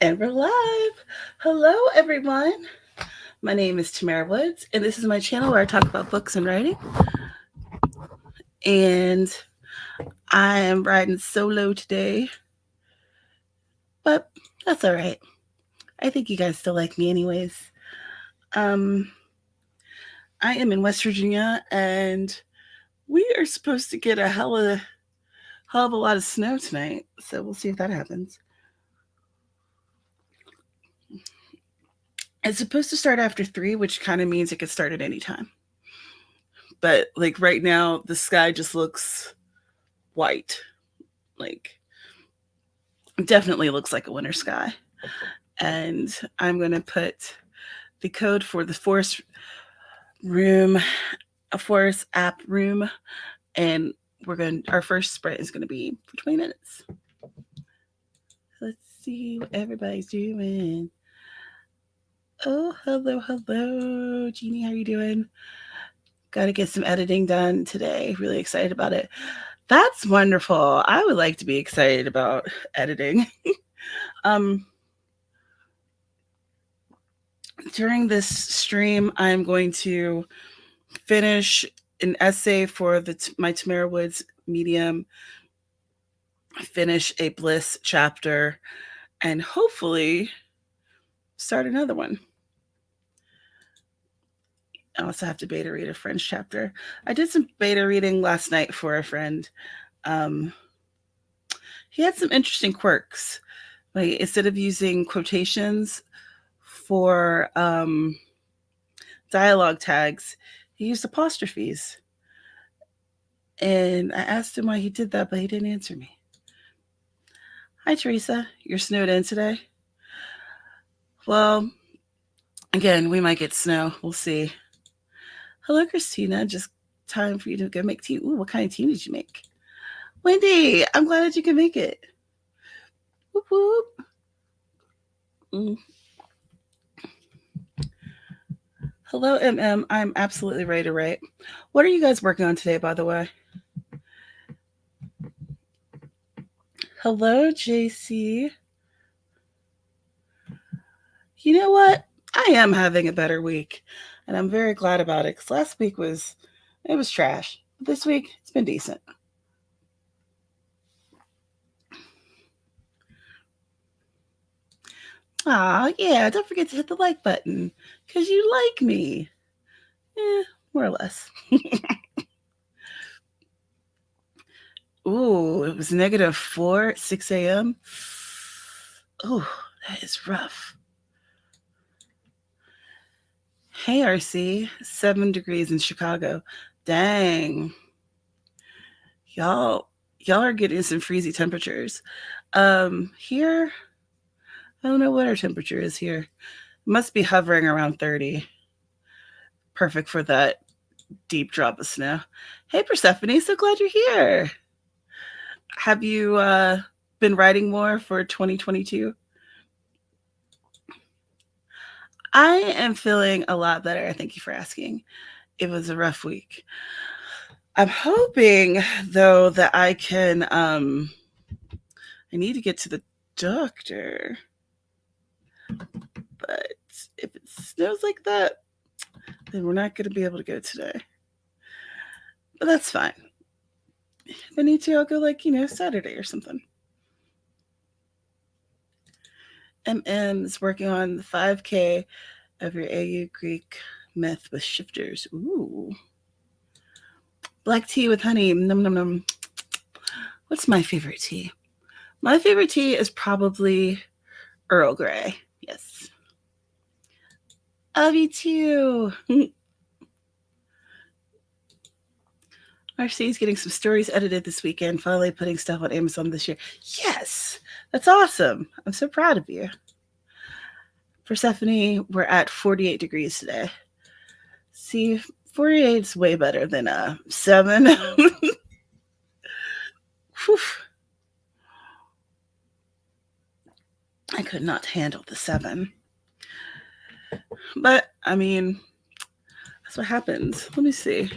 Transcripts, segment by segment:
And we're live. Hello, everyone. My name is Tamara Woods, and this is my channel where I talk about books and writing. And I am riding solo today, but that's all right. I think you guys still like me, anyways. I am in West Virginia, and we are supposed to get a hell of a lot of snow tonight. So we'll see if that happens. It's supposed to start after 3, which kind of means it could start at any time. But like right now, the sky just looks white. Like definitely looks like a winter sky. And I'm going to put the code for the Forest app room, and our first sprint is going to be for 20 minutes. Let's see what everybody's doing. Oh, hello, Jeannie, how are you doing? Got to get some editing done today. Really excited about it. That's wonderful. I would like to be excited about editing. During this stream, I'm going to finish an essay for my Tamara Woods Medium, finish a Bliss chapter, and hopefully start another one. I also have to beta read a French chapter. I did some beta reading last night for a friend. He had some interesting quirks. Like instead of using quotations for dialogue tags, he used apostrophes. And I asked him why he did that, but he didn't answer me. Hi, Teresa. You're snowed in today? Well, again, we might get snow. We'll see. Hello, Christina. Just time for you to go make tea. Ooh, what kind of tea did you make? Wendy, I'm glad that you can make it. Whoop, whoop. Hello, MM. I'm absolutely ready to write. What are you guys working on today, by the way? Hello, JC. You know what? I am having a better week, and I'm very glad about it, because last week was trash. This week, it's been decent. Aw, yeah, don't forget to hit the like button, because you like me. More or less. Ooh, it was -4 at 6 a.m. Oh, that is rough. Hey, RC, 7 degrees in Chicago. Dang. Y'all are getting some freezy temperatures. Here, I don't know what our temperature is here. It must be hovering around 30. Perfect for that deep drop of snow. Hey, Persephone, so glad you're here. Have you been writing more for 2022? I am feeling a lot better. Thank you for asking. It was a rough week. I'm hoping, though, that I can, I need to get to the doctor. But if it snows like that, then we're not going to be able to go today. But that's fine. If I need to, I'll go Saturday or something. MM is working on the 5K of your AU Greek myth with shifters. Ooh. Black tea with honey. Num num num. What's my favorite tea? My favorite tea is probably Earl Grey. Yes. Love you too. RC's getting some stories edited this weekend, finally putting stuff on Amazon this year. Yes, that's awesome. I'm so proud of you. Persephone, we're at 48 degrees today. See, 48 is way better than 7. I could not handle the 7. But, I mean, that's what happens. Let me see.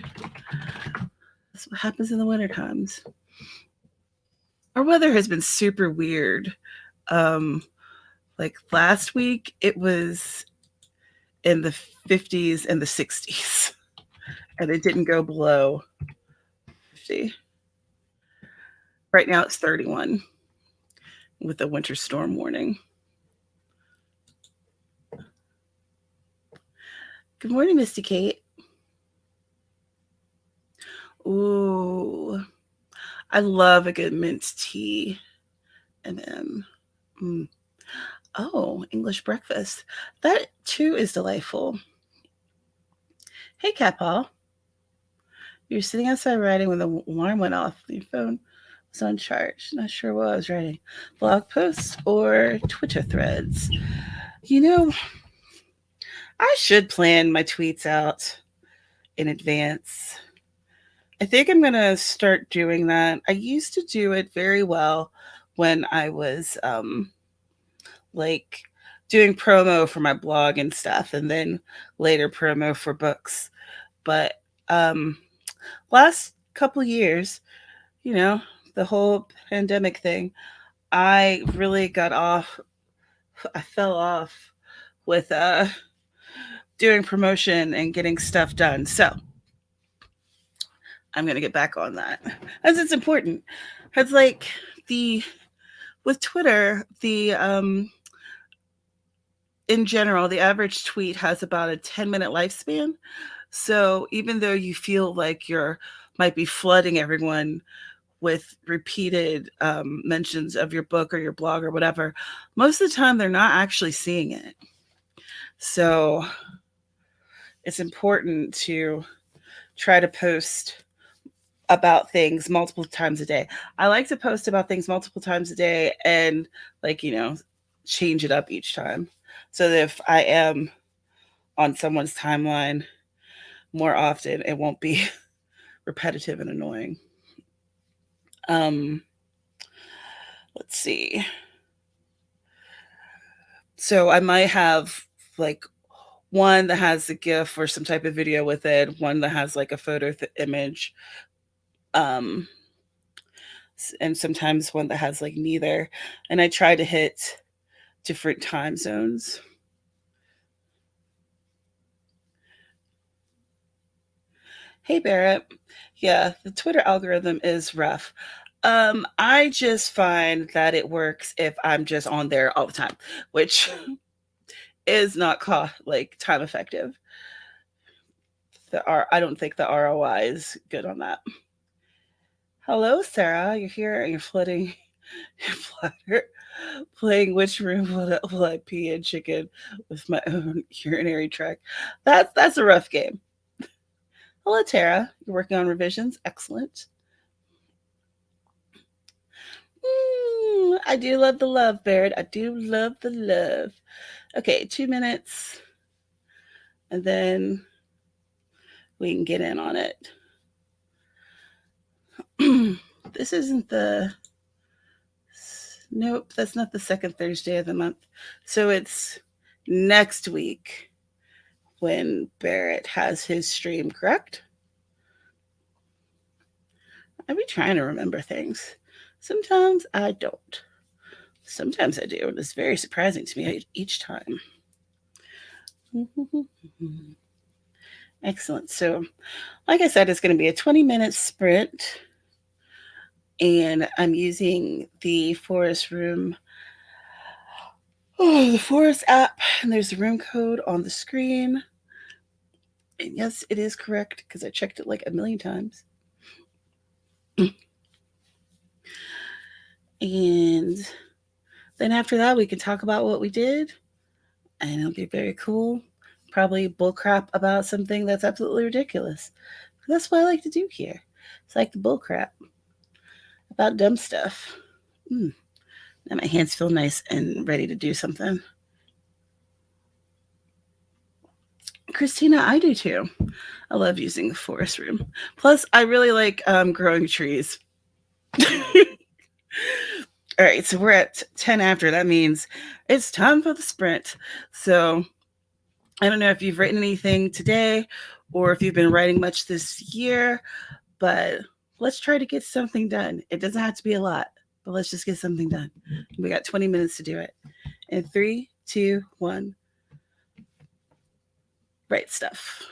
That's what happens in the winter times. Our weather has been super weird. Like last week, it was in the 50s and the 60s, and it didn't go below 50. Right now, it's 31 with a winter storm warning. Good morning, Misty Kate. Ooh, I love a good mint tea. And oh, English breakfast. That too is delightful. Hey, Cat Paul. You're sitting outside writing when the alarm went off. Your phone was on charge. Not sure what I was writing. Blog posts or Twitter threads. You know, I should plan my tweets out in advance. I think I'm going to start doing that. I used to do it very well when I was like doing promo for my blog and stuff, and then later promo for books. But last couple years, you know, the whole pandemic thing, I really got off. I fell off with doing promotion and getting stuff done. So I'm going to get back on that, as it's important. It's like with Twitter, in general, the average tweet has about a 10-minute lifespan. So even though you feel like you might be flooding everyone with repeated mentions of your book or your blog or whatever, most of the time they're not actually seeing it. So it's important to try to post about things multiple times a day. I like to post about things multiple times a day and change it up each time. So that if I am on someone's timeline more often, it won't be repetitive and annoying. Let's see. So I might have like one that has a GIF or some type of video with it, one that has like a photo image, and sometimes one that has like neither. And I try to hit different time zones. Hey, Barrett. Yeah, the Twitter algorithm is rough. I just find that it works if I'm just on there all the time, which is not time effective. I don't think the ROI is good on that. Hello, Sarah. You're here and you're flooding your playing which room will I pee in chicken with my own urinary tract. That's a rough game. Hello, Tara. You're working on revisions. Excellent. I do love the love, Barrett. I do love the love. Okay, 2 minutes. And then we can get in on it. This isn't nope, that's not the second Thursday of the month. So it's next week when Barrett has his stream, correct? I be trying to remember things. Sometimes I don't. Sometimes I do. And it's very surprising to me each time. Excellent. So, like I said, it's going to be a 20-minute sprint. And I'm using the Forest Room, the Forest app. And there's a room code on the screen. And yes, it is correct because I checked it like a million times. And then after that, we can talk about what we did. And it'll be very cool. Probably bullcrap about something that's absolutely ridiculous. That's what I like to do here. It's like the bullcrap about dumb stuff. Now my hands feel nice and ready to do something. Christina, I do too. I love using the Forest Room. Plus, I really like growing trees. All right, so we're at 10 after. That means it's time for the sprint. So I don't know if you've written anything today or if you've been writing much this year, but let's try to get something done. It doesn't have to be a lot, but let's just get something done. We got 20 minutes to do it. In 3, 2, 1. Writestuff.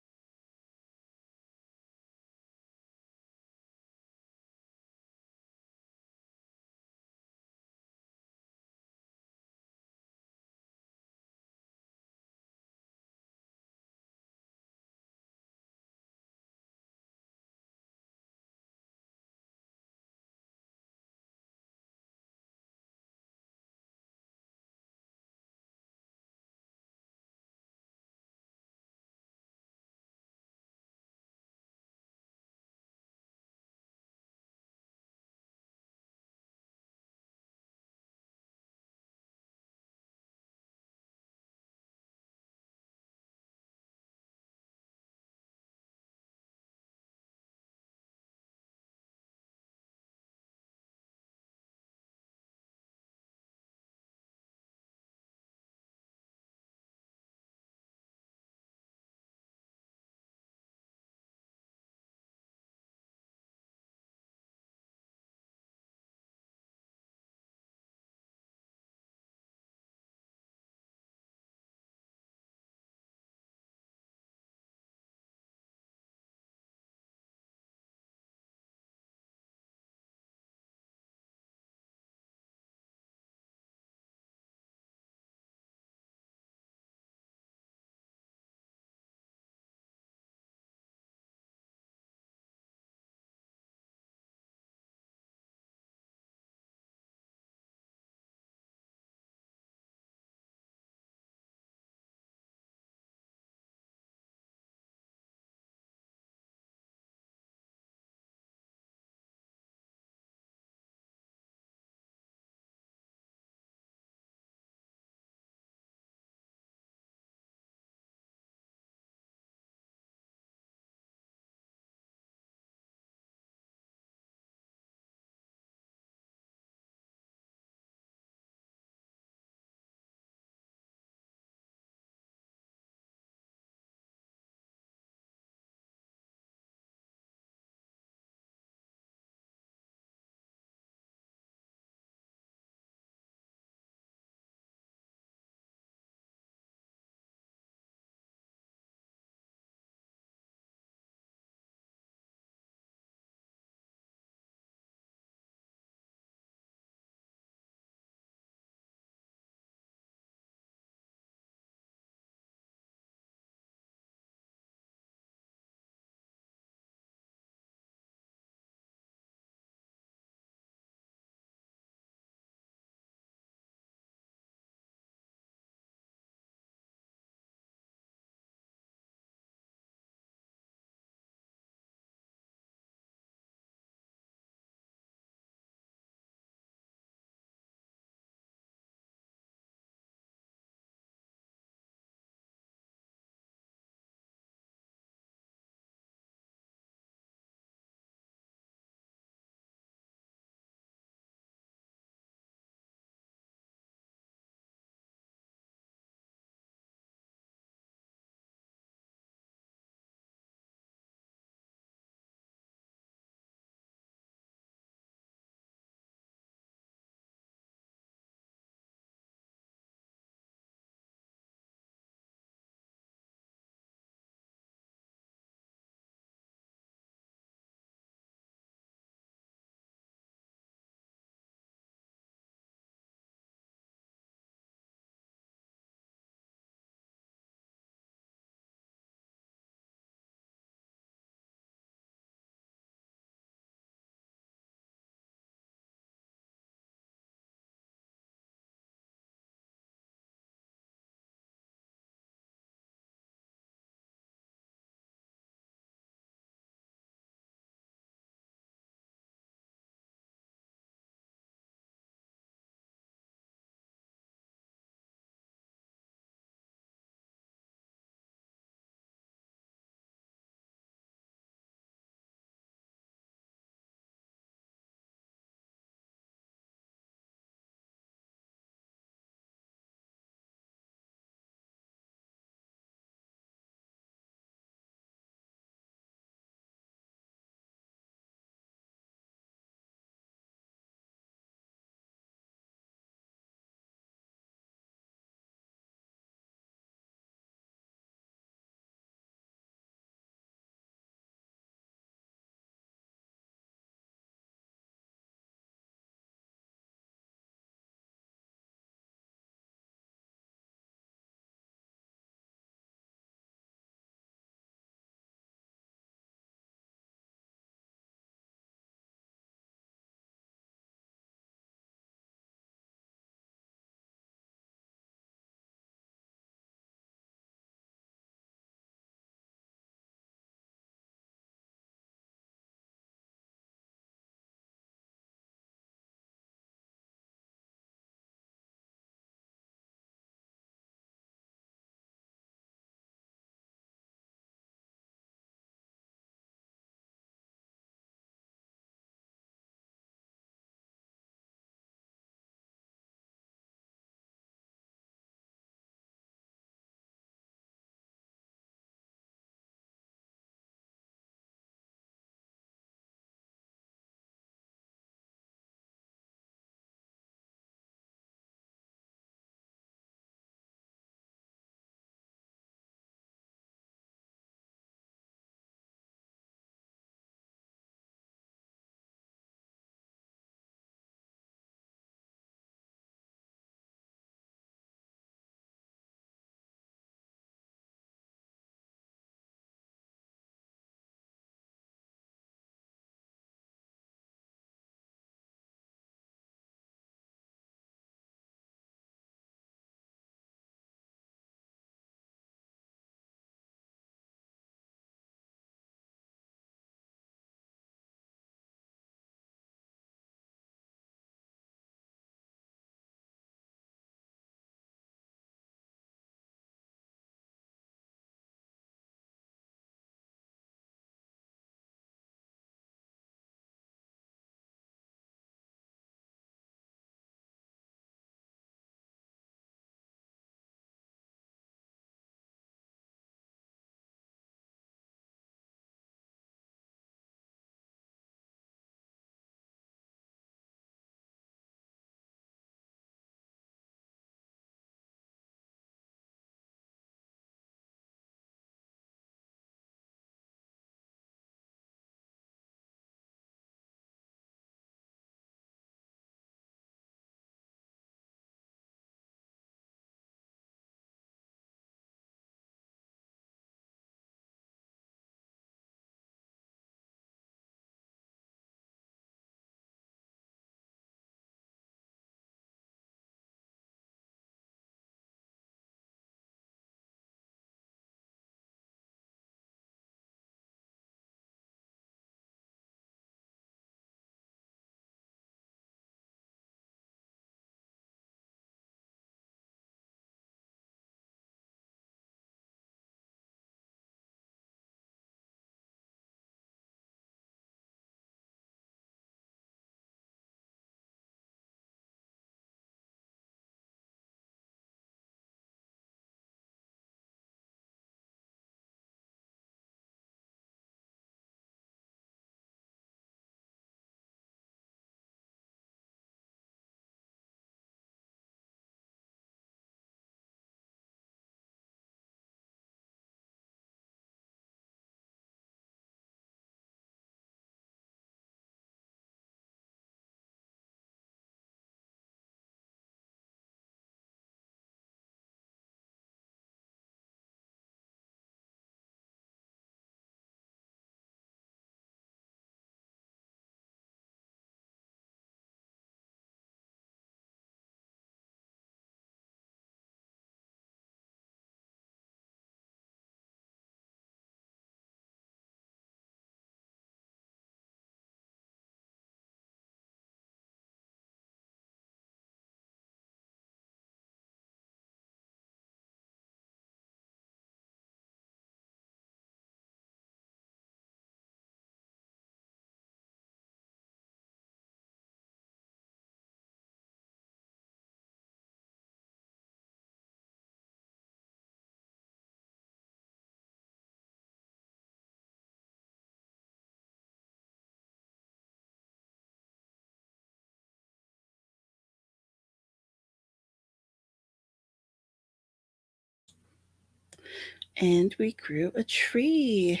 and we grew a tree.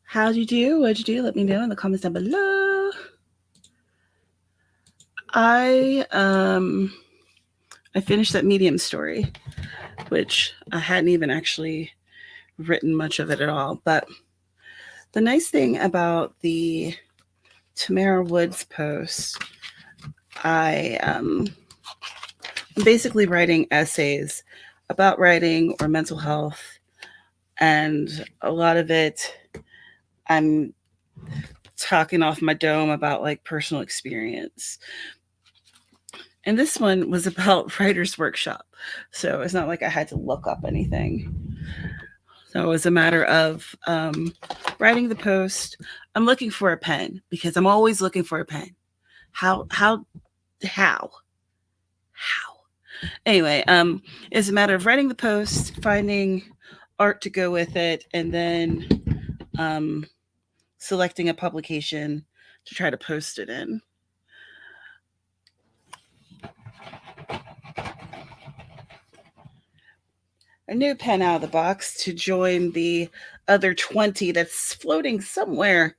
How'd you do? What'd you do? Let me know in the comments down below. I finished that Medium story, which I hadn't even actually written much of it at all. But the nice thing about the Tamara Woods post, I'm basically writing essays about writing or mental health, and a lot of it I'm talking off my dome about like personal experience. And this one was about writer's workshop. So it's not like I had to look up anything. So it was a matter of writing the post. I'm looking for a pen because I'm always looking for a pen. How? Anyway, it's a matter of writing the post, finding art to go with it, and then selecting a publication to try to post it in. A new pen out of the box to join the other 20 that's floating somewhere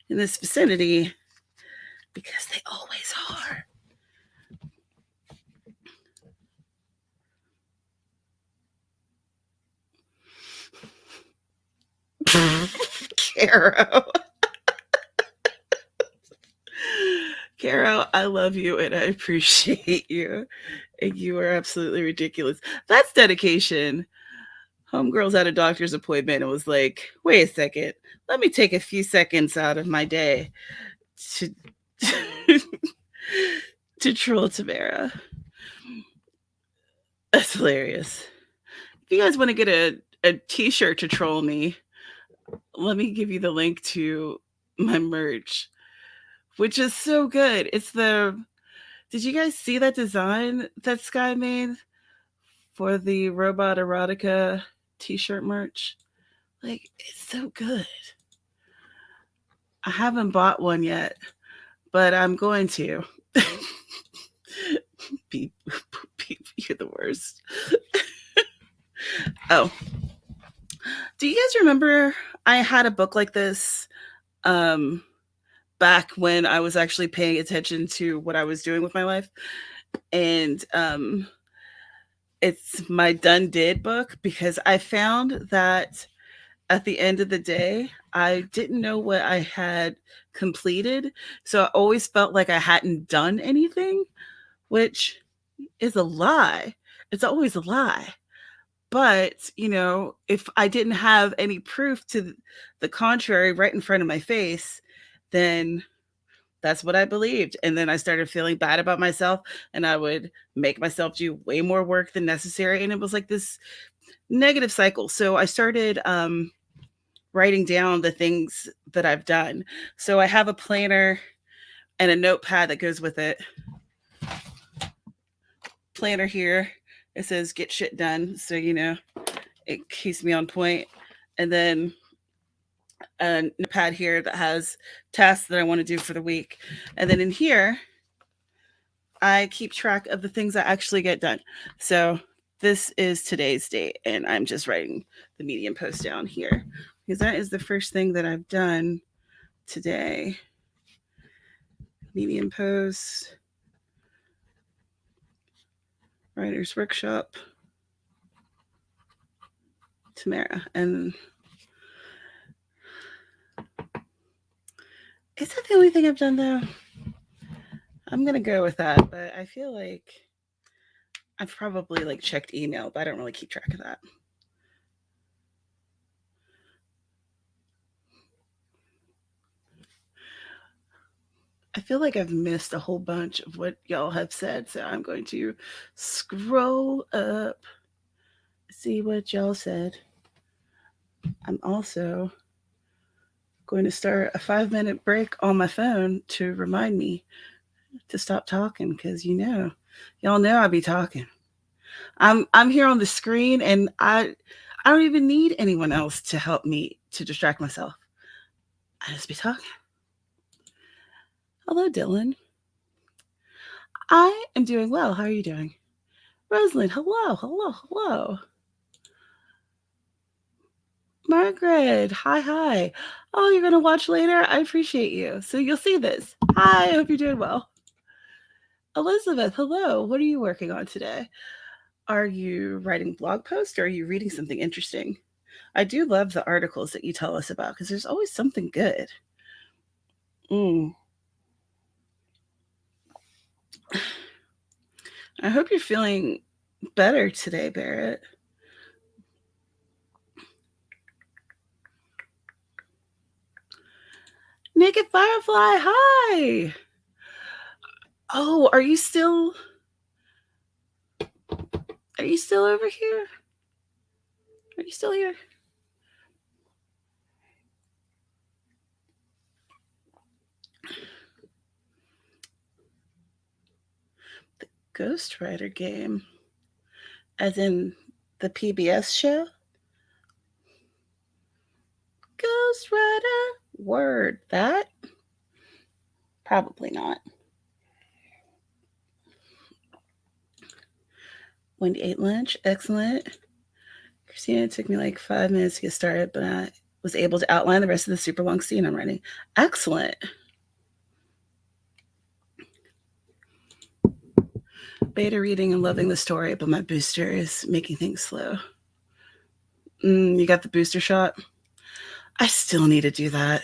in this vicinity, because they always are. Carrow. Carrow, I love you and I appreciate you. And you are absolutely ridiculous. That's dedication. Homegirl's at a doctor's appointment and was like, wait a second, let me take a few seconds out of my day to to troll Tamara. That's hilarious. If you guys want to get a t-shirt to troll me, let me give you the link to my merch, which is so good. It's did you guys see that design that Sky made for the Robot Erotica t-shirt merch? Like, it's so good. I haven't bought one yet, but I'm going to. Beep, beep, you're the worst. Oh, do you guys remember I had a book like this back when I was actually paying attention to what I was doing with my life? And it's my done did book, because I found that at the end of the day, I didn't know what I had completed. So I always felt like I hadn't done anything, which is a lie. It's always a lie. But, you know, if I didn't have any proof to the contrary right in front of my face, then that's what I believed. And then I started feeling bad about myself, and I would make myself do way more work than necessary. And it was like this negative cycle. So I started writing down the things that I've done. So I have a planner and a notepad that goes with it. Planner here, it says get shit done. So, you know, it keeps me on point. And then a notepad here that has tasks that I want to do for the week. And then in here, I keep track of the things I actually get done. So this is today's date, and I'm just writing the Medium post down here, because that is the first thing that I've done today. Medium post, writer's workshop, Tamara. And is that the only thing I've done, though? I'm gonna go with that, but I feel like I've probably like checked email, but I don't really keep track of that. I feel like I've missed a whole bunch of what y'all have said, so I'm going to scroll up, see what y'all said. I'm also going to start a 5-minute break on my phone to remind me to stop talking, because y'all know I be talking. I'm here on the screen, and I don't even need anyone else to help me to distract myself. I just be talking. Hello, Dylan. I am doing well. How are you doing? Rosalind, hello. Margaret, hi. Oh, you're going to watch later? I appreciate you. So you'll see this. Hi, I hope you're doing well. Elizabeth, hello. What are you working on today? Are you writing blog posts or are you reading something interesting? I do love the articles that you tell us about because there's always something good. I hope you're feeling better today, Barrett. Naked Firefly, hi. Oh, are you still over here? Are you still here? The Ghostwriter game. As in the PBS show? Ghostwriter? Word. That? Probably not. Wendy ate lunch. Excellent. Christina, it took me like 5 minutes to get started, but I was able to outline the rest of the super long scene I'm writing. Excellent. Beta reading and loving the story, but my booster is making things slow. You got the booster shot? I still need to do that.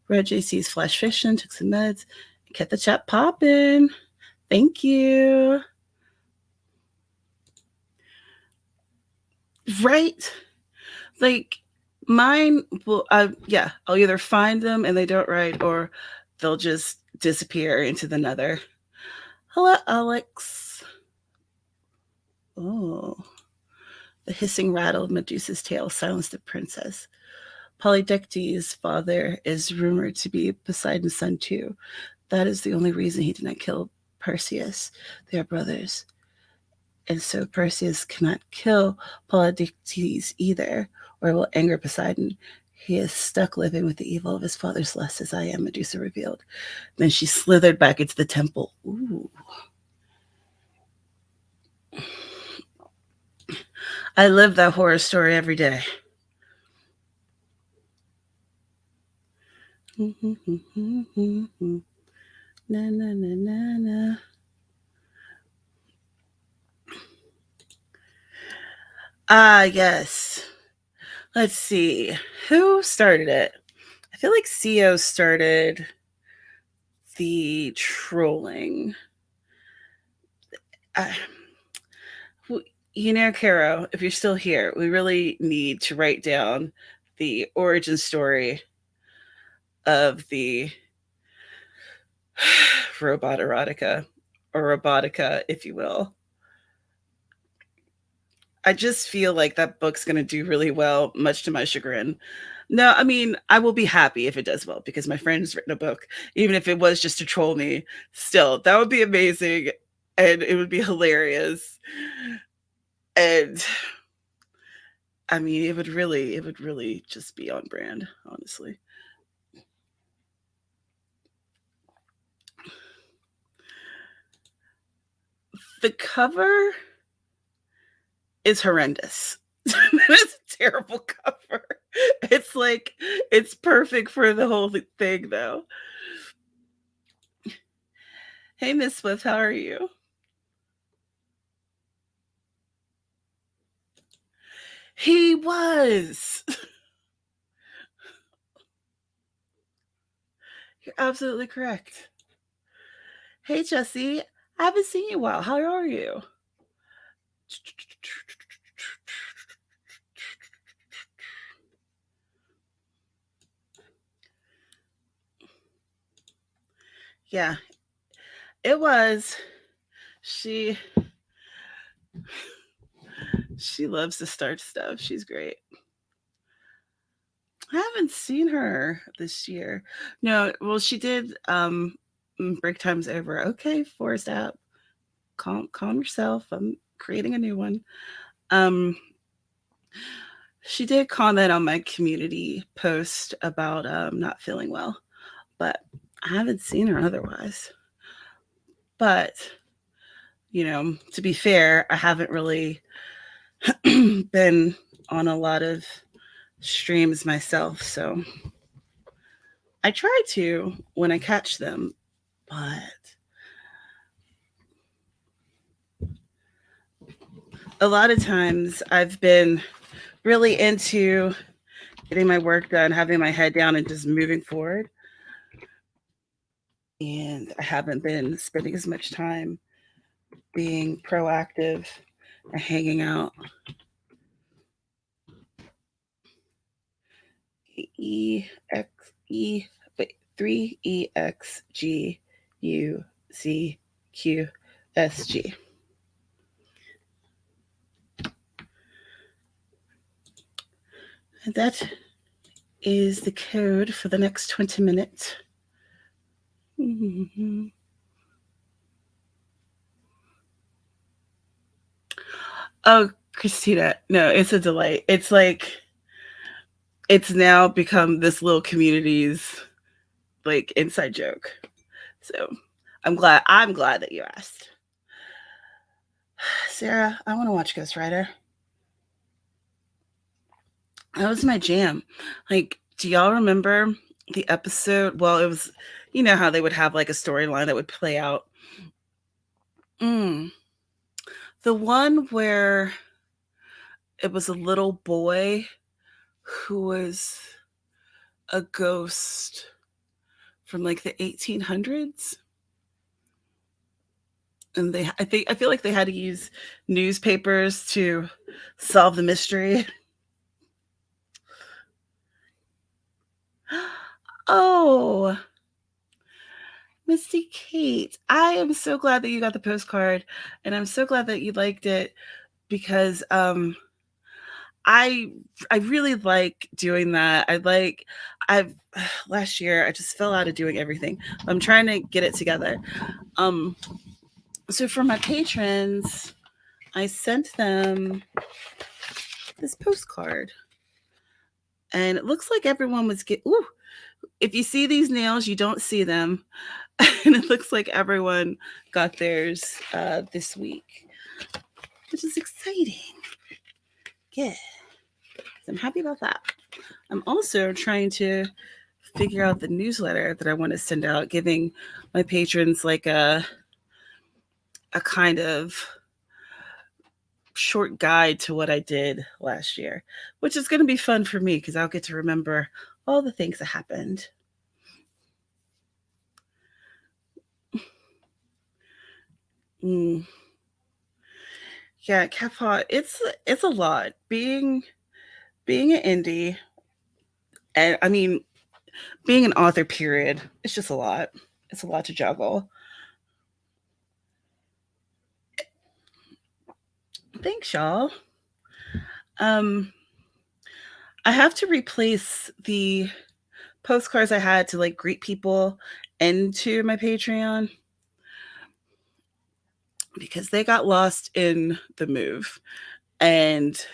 Read JC's Flash Fiction, took some meds, kept the chat popping. Thank you. Right? Like mine will, I'll either find them and they don't write, or they'll just disappear into the nether. Hello, Alex. Oh. The hissing rattle of Medusa's tail silenced the princess. Polydectes' father is rumored to be Poseidon's son too. That is the only reason he did not kill Perseus. They are brothers. And so Perseus cannot kill Polydectes either, or will anger Poseidon. He is stuck living with the evil of his father's lust, as I am, Medusa revealed. Then she slithered back into the temple. Ooh. I live that horror story every day. Na, na, na, na, na. Yes. Let's see. Who started it? I feel like CEO started the trolling. Carrow, if you're still here, we really need to write down the origin story of the robot erotica, or robotica, if you will. I just feel like that book's going to do really well, much to my chagrin. No, I mean, I will be happy if it does well because my friend's written a book, even if it was just to troll me. Still, that would be amazing and it would be hilarious. And I mean, it would really just be on brand, honestly. The cover is horrendous. It's a terrible cover. It's like, it's perfect for the whole thing, though. Hey, Miss Swift, how are you? He was. You're absolutely correct. Hey, Jesse, I haven't seen you in a while. How are you? Yeah, it was. She loves to start stuff. She's great. I haven't seen her this year. No, well, she did break time's over. Okay, Forest app. Calm yourself. I'm creating a new one. She did comment on my community post about not feeling well, but I haven't seen her otherwise. But, to be fair, I haven't really been on a lot of streams myself, so I try to when I catch them, but a lot of times I've been really into getting my work done, having my head down, and just moving forward. And I haven't been spending as much time being proactive or hanging out. Wait, 3EXGUCQSG. And that is the code for the next 20 minutes. Mm-hmm. Oh, Christina, no, it's a delight. It's like it's now become this little community's like inside joke. So I'm glad that you asked. Sarah, I want to watch Ghost Rider. That was my jam. Like, do y'all remember the episode? Well, it was, you know how they would have like a storyline that would play out. The one where it was a little boy who was a ghost from like the 1800s. And I feel like they had to use newspapers to solve the mystery. Oh, Misty Kate, I am so glad that you got the postcard, and I'm so glad that you liked it because I really like doing that. I've last year I just fell out of doing everything. I'm trying to get it together. So for my patrons, I sent them this postcard, and it looks like everyone was ooh, if you see these nails, you don't see them. And it looks like everyone got theirs this week, which is exciting. Yeah, I'm happy about that. I'm also trying to figure out the newsletter that I want to send out, giving my patrons like a kind of short guide to what I did last year, which is going to be fun for me because I'll get to remember all the things that happened. Yeah, Capot, it's a lot being an indie, and I mean being an author. Period. It's just a lot. It's a lot to juggle. Thanks, y'all. I have to replace the postcards I had to like greet people into my Patreon because they got lost in the move, and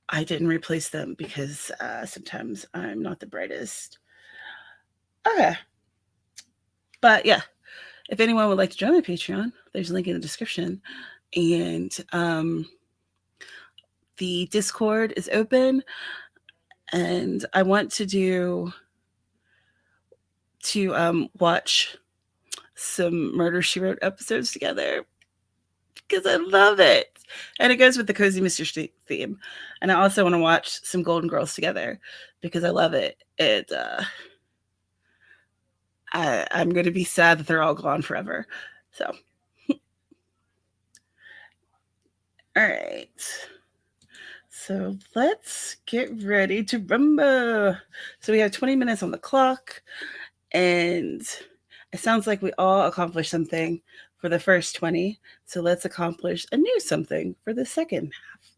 I didn't replace them because sometimes I'm not the brightest. Okay. But yeah, if anyone would like to join my Patreon, there's a link in the description. And the Discord is open. And I want to watch some Murder, She Wrote episodes together because I love it. And it goes with the Cozy Mystery theme. And I also want to watch some Golden Girls together because I love it. I'm going to be sad that they're all gone forever. So, all right. So let's get ready to rumble. So we have 20 minutes on the clock, and it sounds like we all accomplished something for the first 20. So let's accomplish a new something for the second half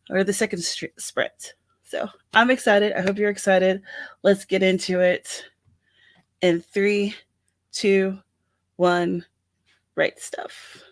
or the second sprint. So I'm excited. I hope you're excited. Let's get into it in 3, 2, 1. Write stuff.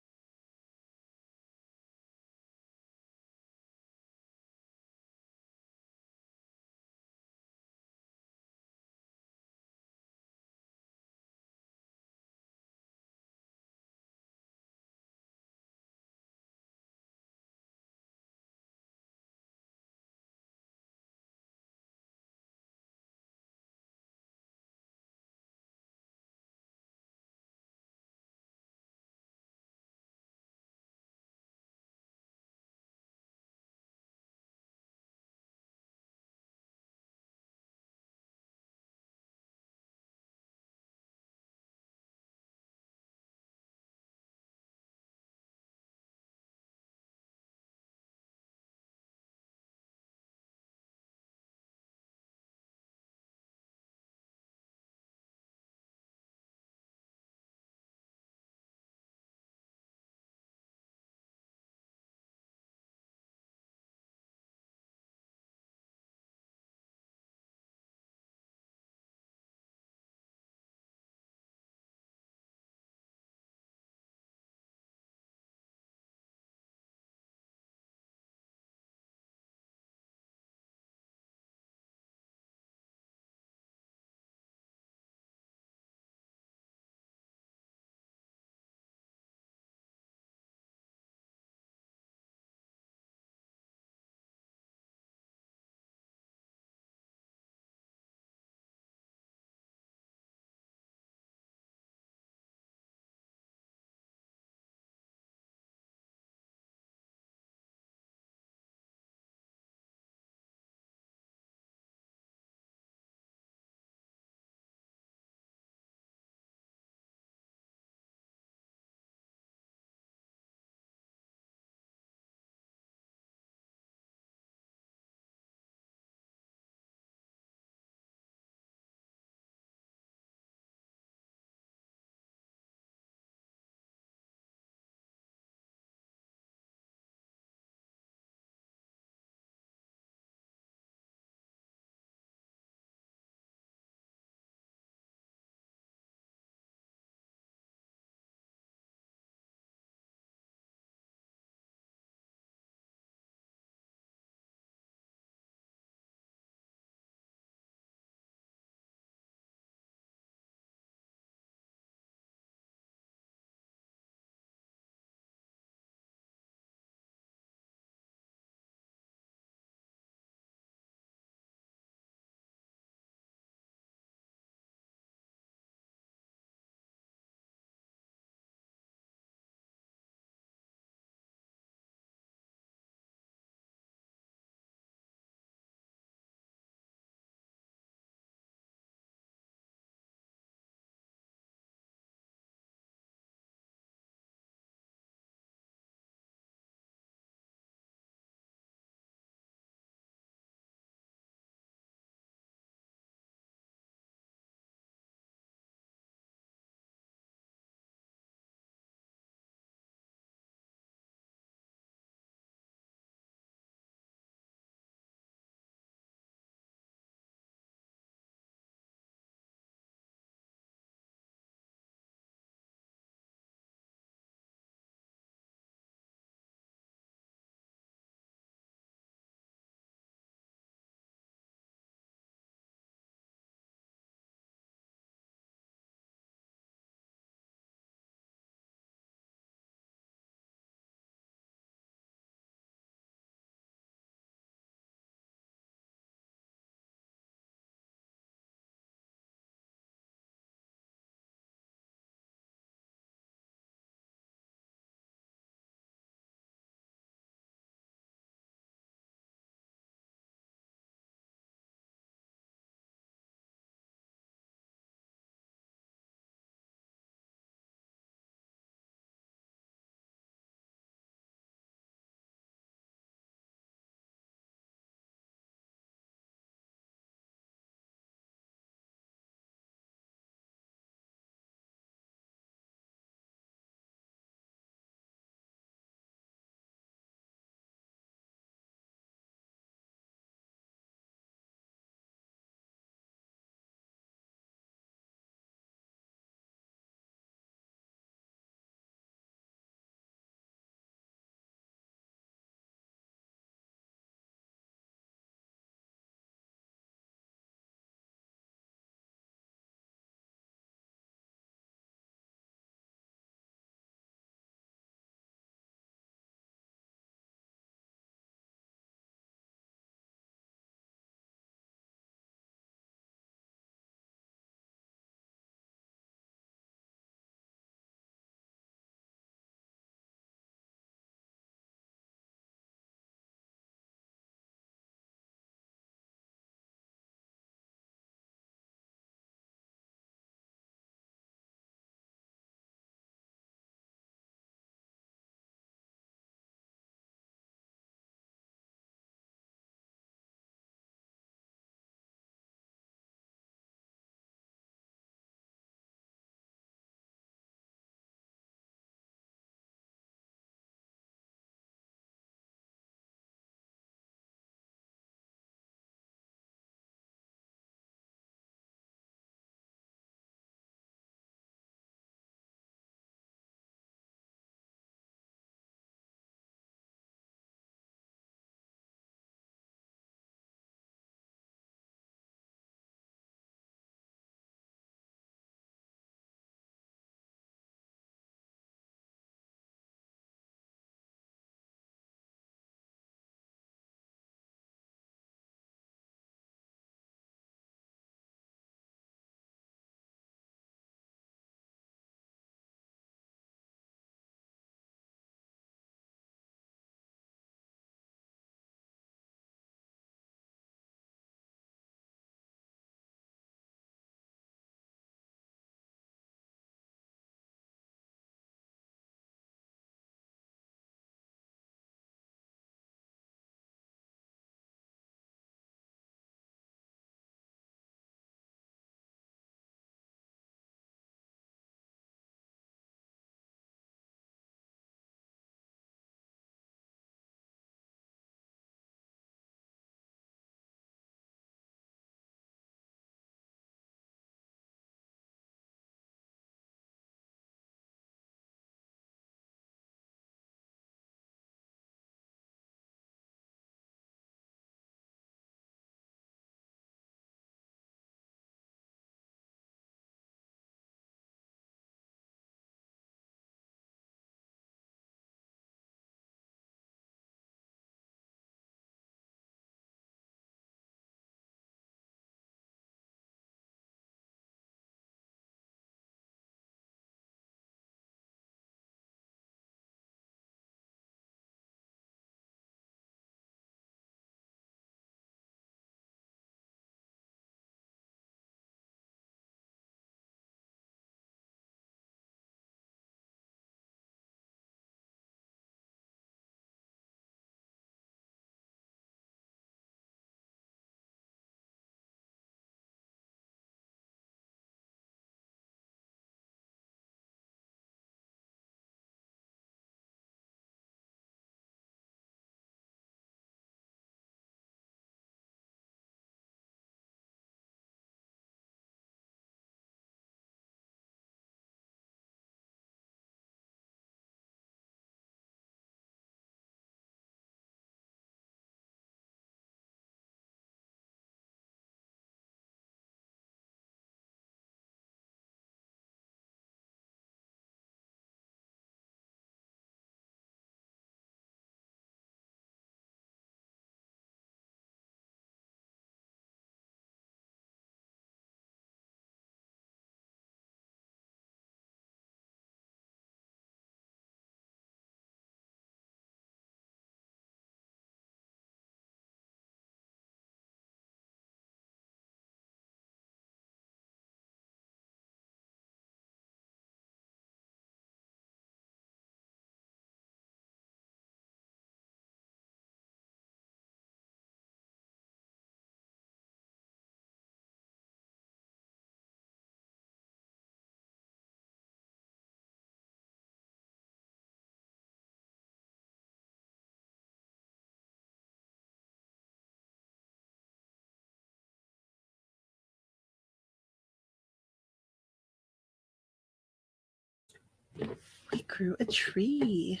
We grew a tree.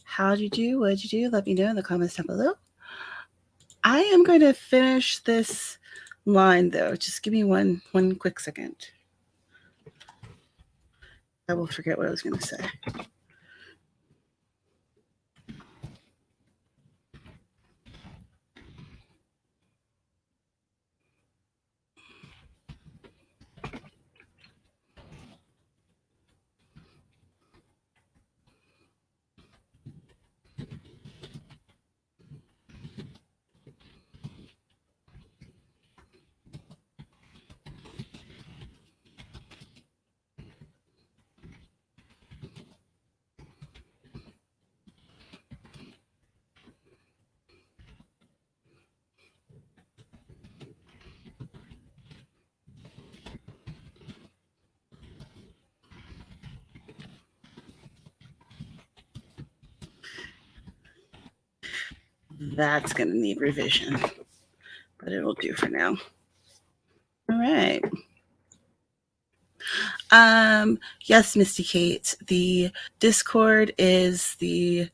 How'd you do? What'd you do? Let me know in the comments down below. I am going to finish this line though. Just give me one quick second. I will forget what I was going to say. That's going to need revision, but it'll do for now. All right. Yes, Misty Kate, the Discord is the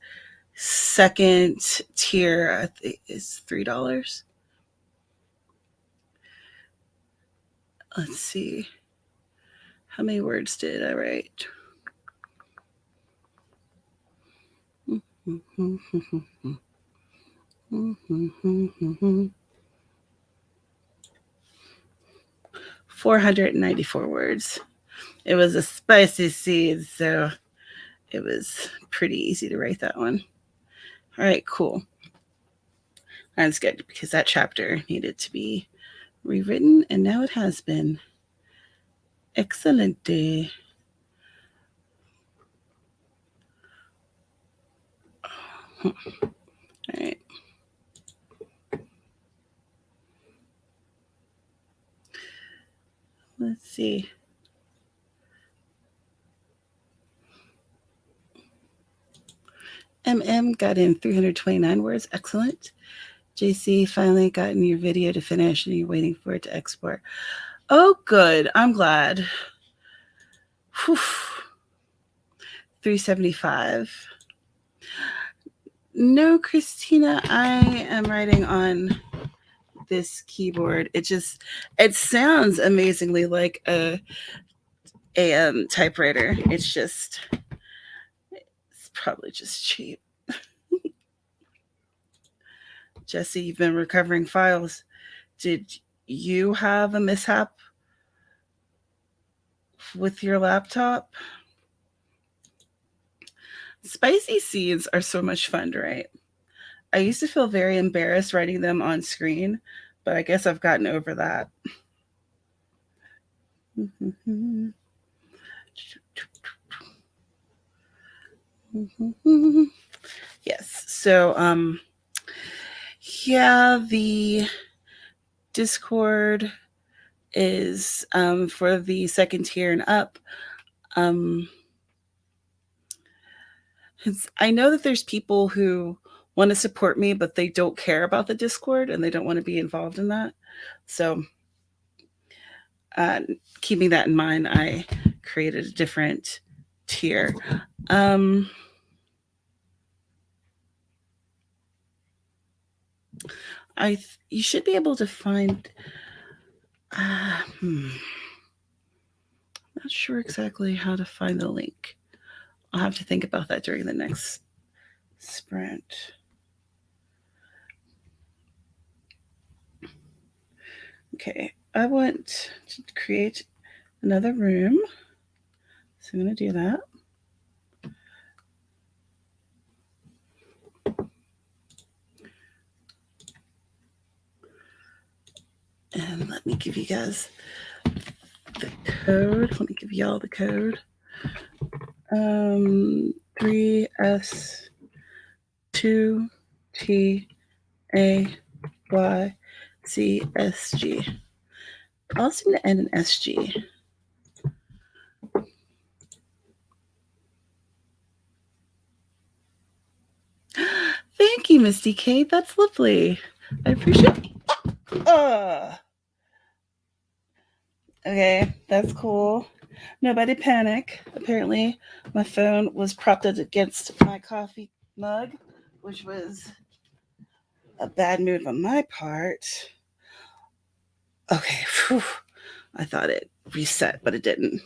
second tier. I think is $3. Let's see. How many words did I write? 494 words. It was a spicy seed, so it was pretty easy to write that one. All right, cool. That's good because that chapter needed to be rewritten, and now it has been. Excellent. All right. Let's see. MM got in 329 words. Excellent. JC finally gotten your video to finish and you're waiting for it to export. Oh, good. I'm glad. Whew. 375. No, Christina, I am writing on this keyboard. It sounds amazingly like a typewriter. It's probably just cheap. Jesse, you've been recovering files. Did you have a mishap with your laptop? Spicy seeds are so much fun to write. I used to feel very embarrassed writing them on screen, but I guess I've gotten over that. Yes. So, yeah, the Discord is for the second tier and up. I know that there's people who want to support me, but they don't care about the Discord and they don't want to be involved in that. So, keeping that in mind, I created a different tier. You should be able to find. I'm not sure exactly how to find the link. I'll have to think about that during the next sprint. Okay, I want to create another room. So I'm going to do that. And let me give you guys the code. Let me give y'all the code. 3S2TAYCSG. All seem to end in SG. Thank you, Misty Kate. That's lovely. I appreciate it. Okay, that's cool. nobody panic. Apparently, my phone was propped up against my coffee mug, which was a bad move on my part. Okay, whew. I thought it reset, but it didn't.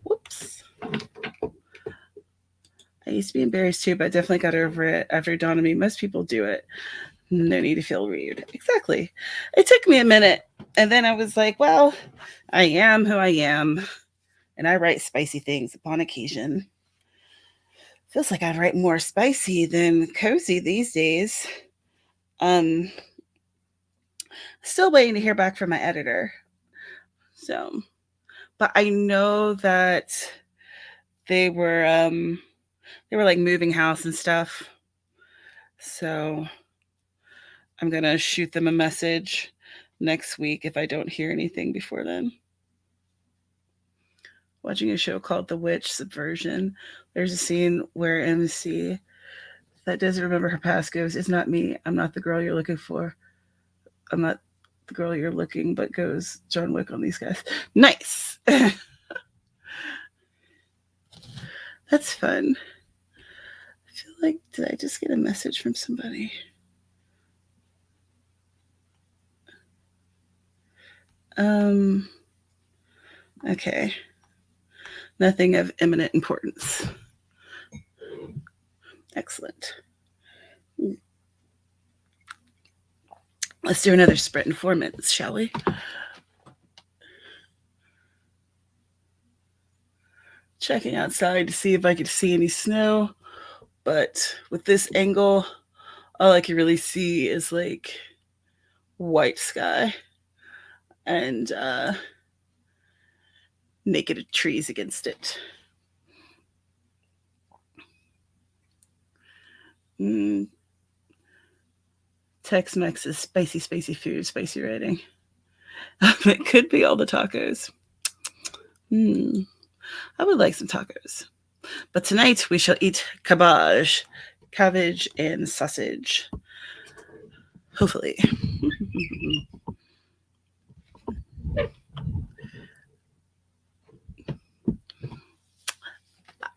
Whoops. I used to be embarrassed too, but I definitely got over it after it dawned on me. Most people do it. No need to feel rude. Exactly. It took me a minute. And then I was like, well, I am who I am. And I write spicy things upon occasion. Feels like I'd write more spicy than cozy these days. Still waiting to hear back from my editor. So, but I know that they were like moving house and stuff. So I'm going to shoot them a message next week if I don't hear anything before then. Watching a show called The Witch Subversion. There's a scene where MC that doesn't remember her past goes, "It's not me. I'm not the girl you're looking for. I'm not the girl you're looking," but goes John Wick on these guys. Nice. That's fun. I feel like, did I just get a message from somebody? Okay. Nothing of imminent importance. Excellent. Let's do another sprint in 4 minutes, shall we? Checking outside to see if I could see any snow, but with this angle, all I can really see is like white sky and naked trees against it. Tex-Mex is spicy food, spicy writing. It could be all the tacos. I would like some tacos. But tonight we shall eat cabbage and sausage. Hopefully.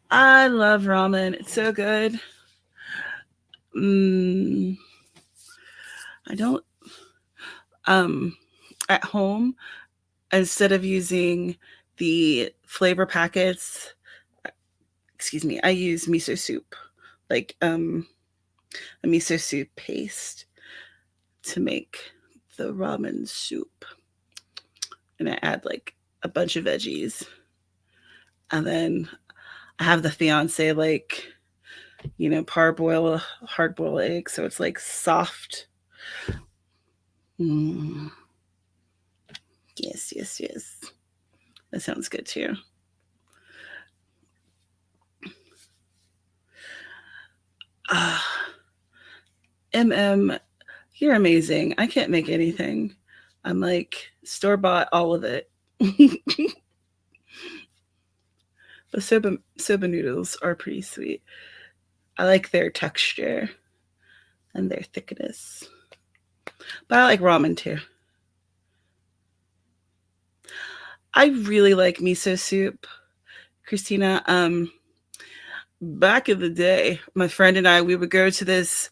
I love ramen. It's so good. I don't at home, instead of using the flavor packets, I use miso soup, like a miso soup paste to make the ramen soup. And I add like a bunch of veggies. And then I have the fiance like, parboil a hard boiled egg so it's like soft. Yes. That sounds good too. You're amazing. I can't make anything. I'm like store-bought all of it. The soba noodles are pretty sweet. I like their texture and their thickness. But I like ramen too. I really like miso soup, Christina. Back in the day, my friend and I, we would go to this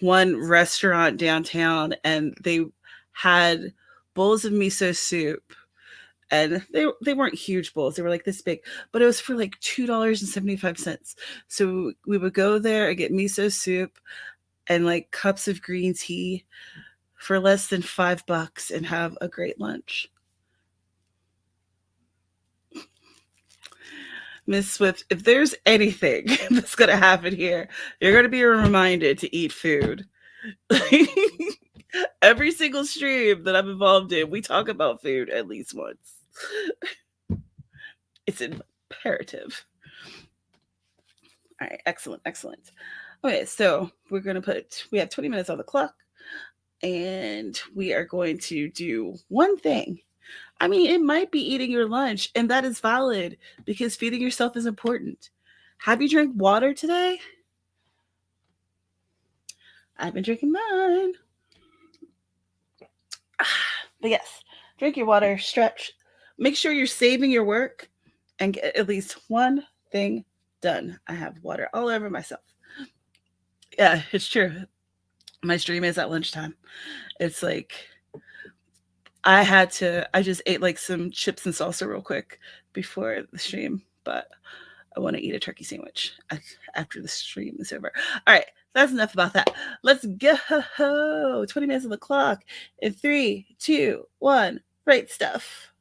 one restaurant downtown and they had bowls of miso soup. And they weren't huge bowls. They were like this big, but it was for like $2.75. So we would go there and get miso soup and like cups of green tea for less than $5 and have a great lunch. Miss Swift, if there's anything that's going to happen here, you're going to be reminded to eat food. Every single stream that I'm involved in, we talk about food at least once. It's imperative. All right, excellent. Okay, so we have 20 minutes on the clock, and we are going to do one thing. I mean, it might be eating your lunch, and that is valid because feeding yourself is important. Have you drank water today? I've been drinking mine. But yes, drink your water, stretch, make sure you're saving your work and get at least one thing done. I have water all over myself. Yeah, it's true. My stream is at lunchtime. It's like I just ate like some chips and salsa real quick before the stream, but I want to eat a turkey sandwich after the stream is over. All right, that's enough about that. Let's go. 20 minutes on the clock in 3, 2, 1. Write stuff.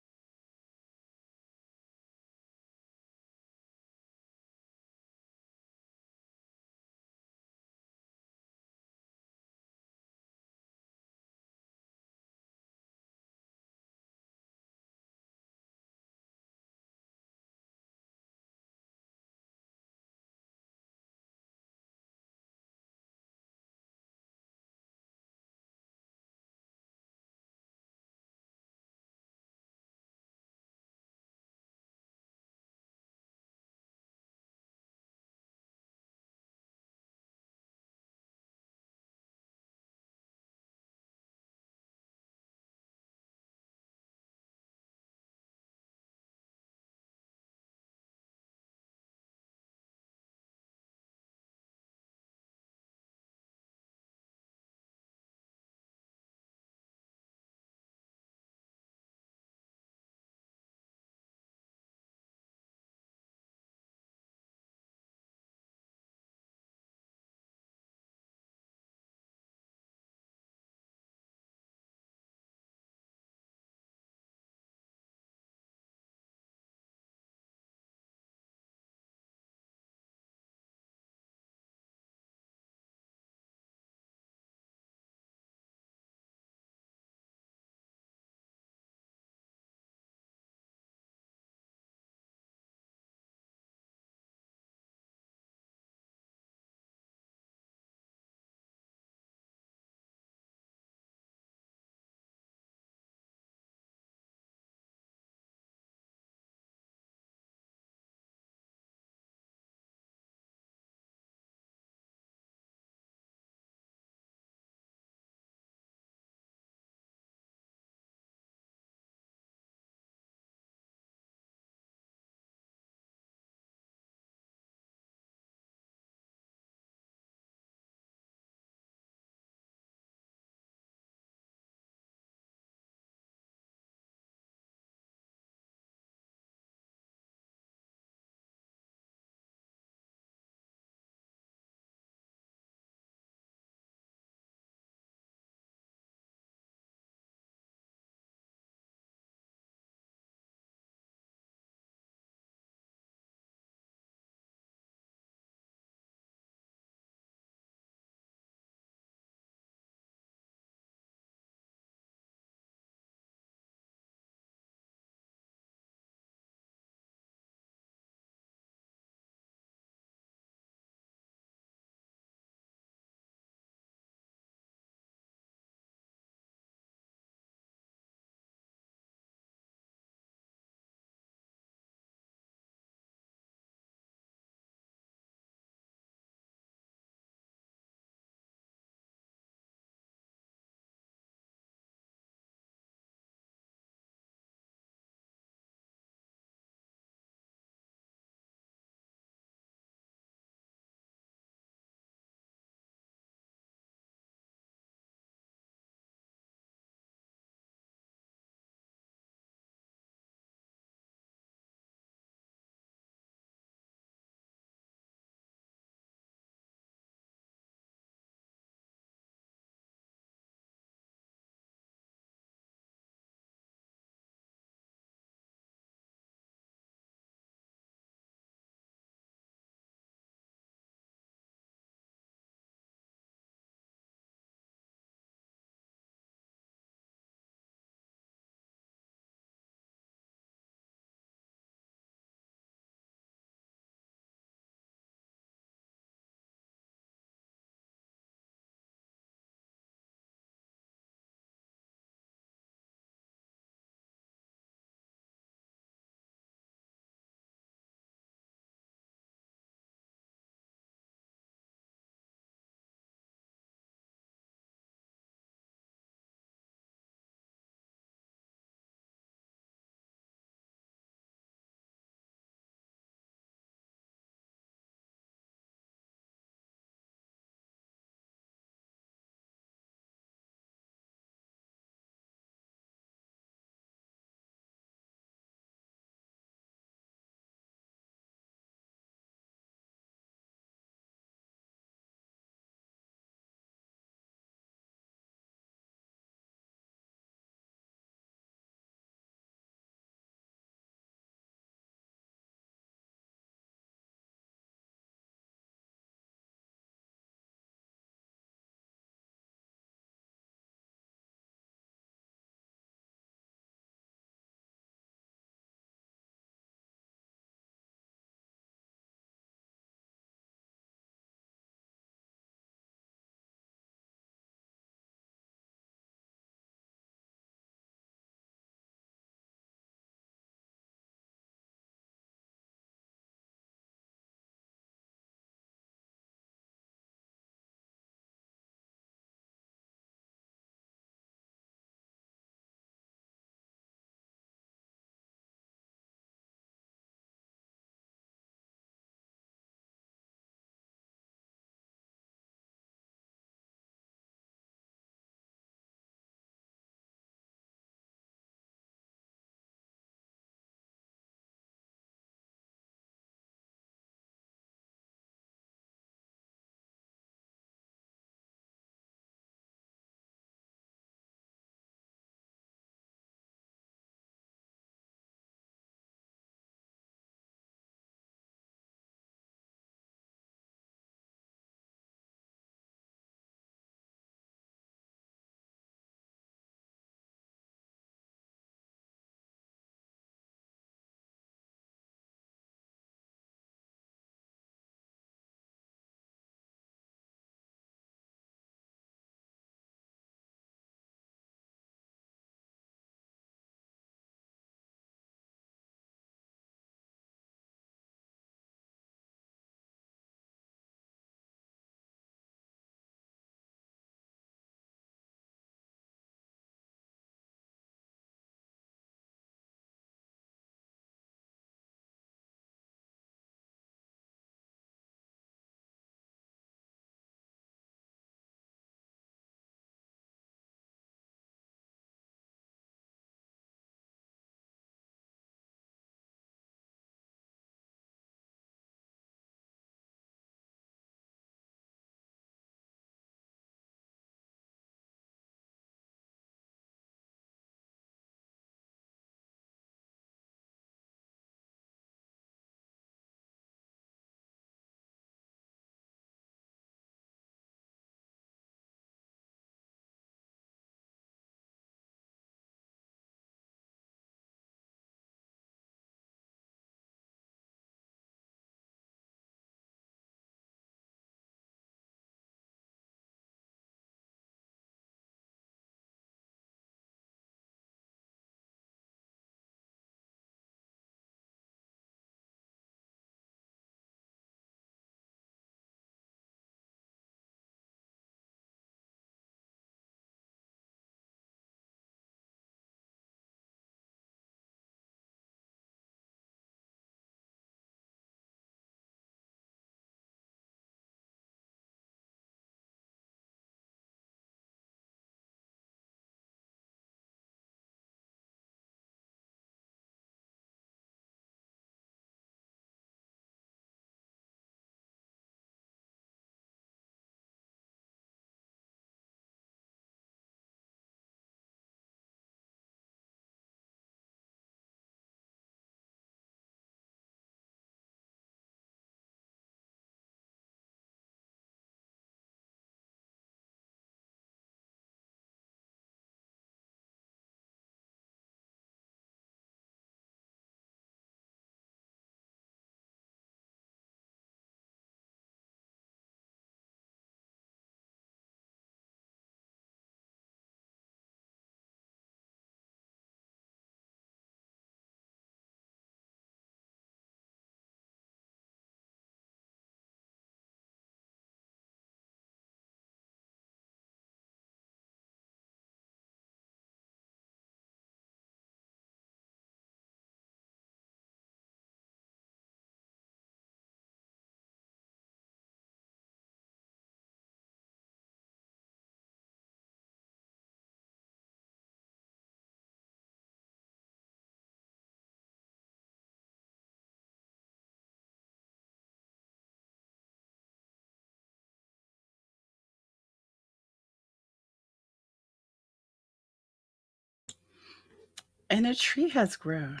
and a tree has grown.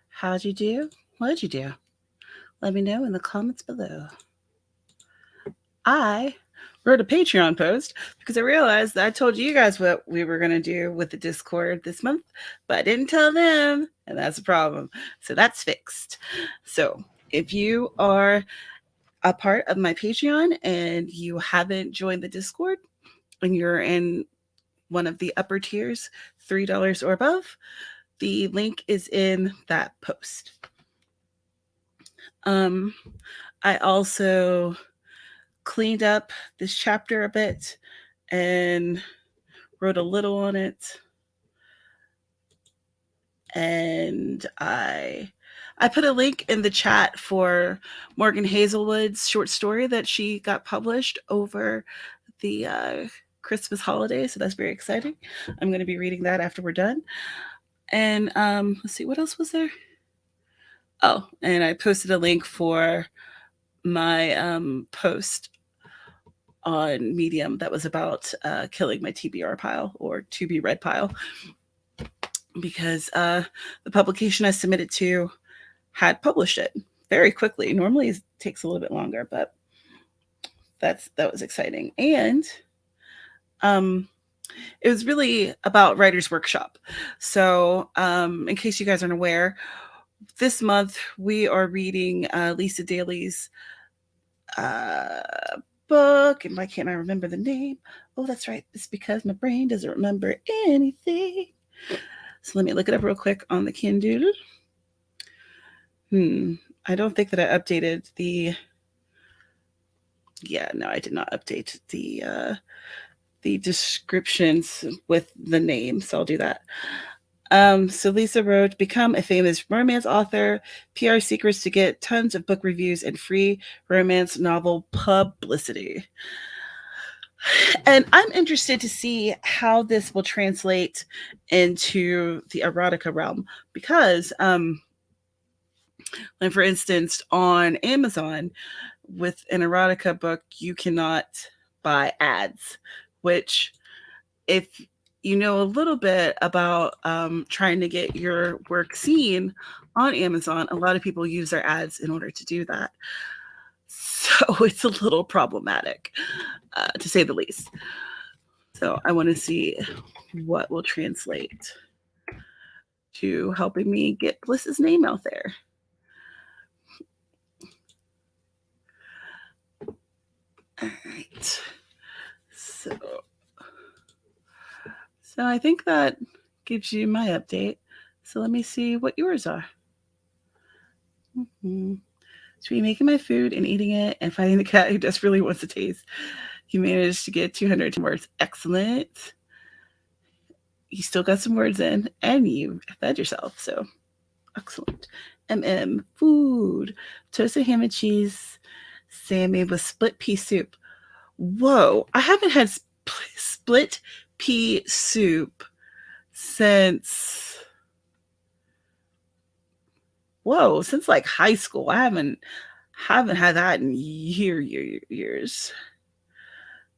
How'd you do? What'd you do? Let me know in the comments below. I wrote a Patreon post because I realized that I told you guys what we were going to do with the Discord this month, but I didn't tell them, and that's a problem. So that's fixed. So if you are a part of my Patreon and you haven't joined the Discord and you're in one of the upper tiers, $3 or above, the link is in that post. I also cleaned up this chapter a bit and wrote a little on it. And I put a link in the chat for Morgan Hazelwood's short story that she got published over the Christmas holiday. So that's very exciting. I'm going to be reading that after we're done. And let's see, what else was there? Oh, and I posted a link for my post on Medium that was about killing my TBR pile or to be read pile, because the publication I submitted to had published it very quickly. Normally it takes a little bit longer, but that was exciting. And it was really about Writer's Workshop. So in case you guys aren't aware, this month we are reading Lisa Daly's book, and why can't I remember the name? Oh, that's right. It's because my brain doesn't remember anything. So let me look it up real quick on the Kindle. I don't think that I updated the. Yeah, no, I did not update the descriptions with the name, so I'll do that. So Lisa wrote, become a famous romance author, PR secrets to get tons of book reviews and free romance novel publicity. And I'm interested to see how this will translate into the erotica realm, because like for instance, on Amazon with an erotica book, you cannot buy ads, which if you know a little bit about trying to get your work seen on Amazon, a lot of people use their ads in order to do that. So it's a little problematic, to say the least. So I want to see what will translate to helping me get Bliss's name out there. All right. So I think that gives you my update. So let me see what yours are. So we making my food and eating it and finding the cat who desperately wants to taste. You managed to get 200 words. Excellent. You still got some words in and you fed yourself. So excellent. Food. Toasted ham and cheese. Sammy with split pea soup. Whoa. I haven't had split pea soup since like high school. I haven't had that in years.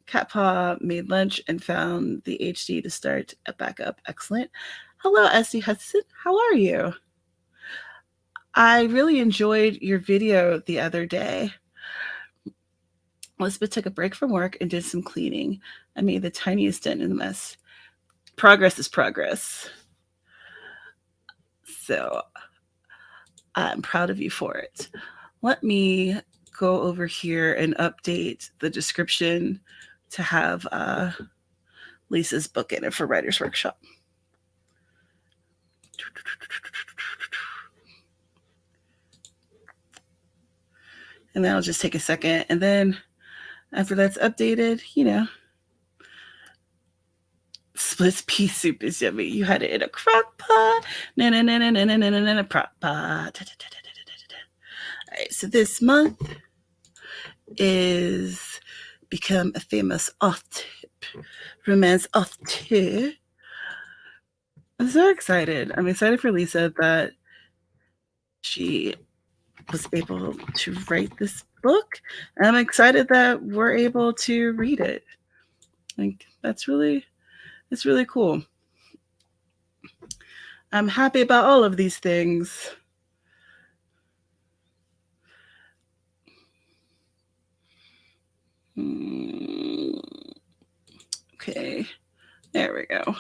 Cat Paw made lunch and found the HD to start back up. Excellent. Hello, Esty Hudson. How are you? I really enjoyed your video the other day. Elizabeth took a break from work and did some cleaning. I made the tiniest dent in the mess. Progress is progress. So I'm proud of you for it. Let me go over here and update the description to have Lisa's book in it for Writer's Workshop. And then I'll just take a second. And then after that's updated, split pea soup is yummy. You had it in a crock pot. A crock pot. All right, so this month is become a famous author, romance author. I'm so excited. I'm excited for Lisa that she was able to write this book. And I'm excited that we're able to read it. Like it's really cool. I'm happy about all of these things. Okay, there we go.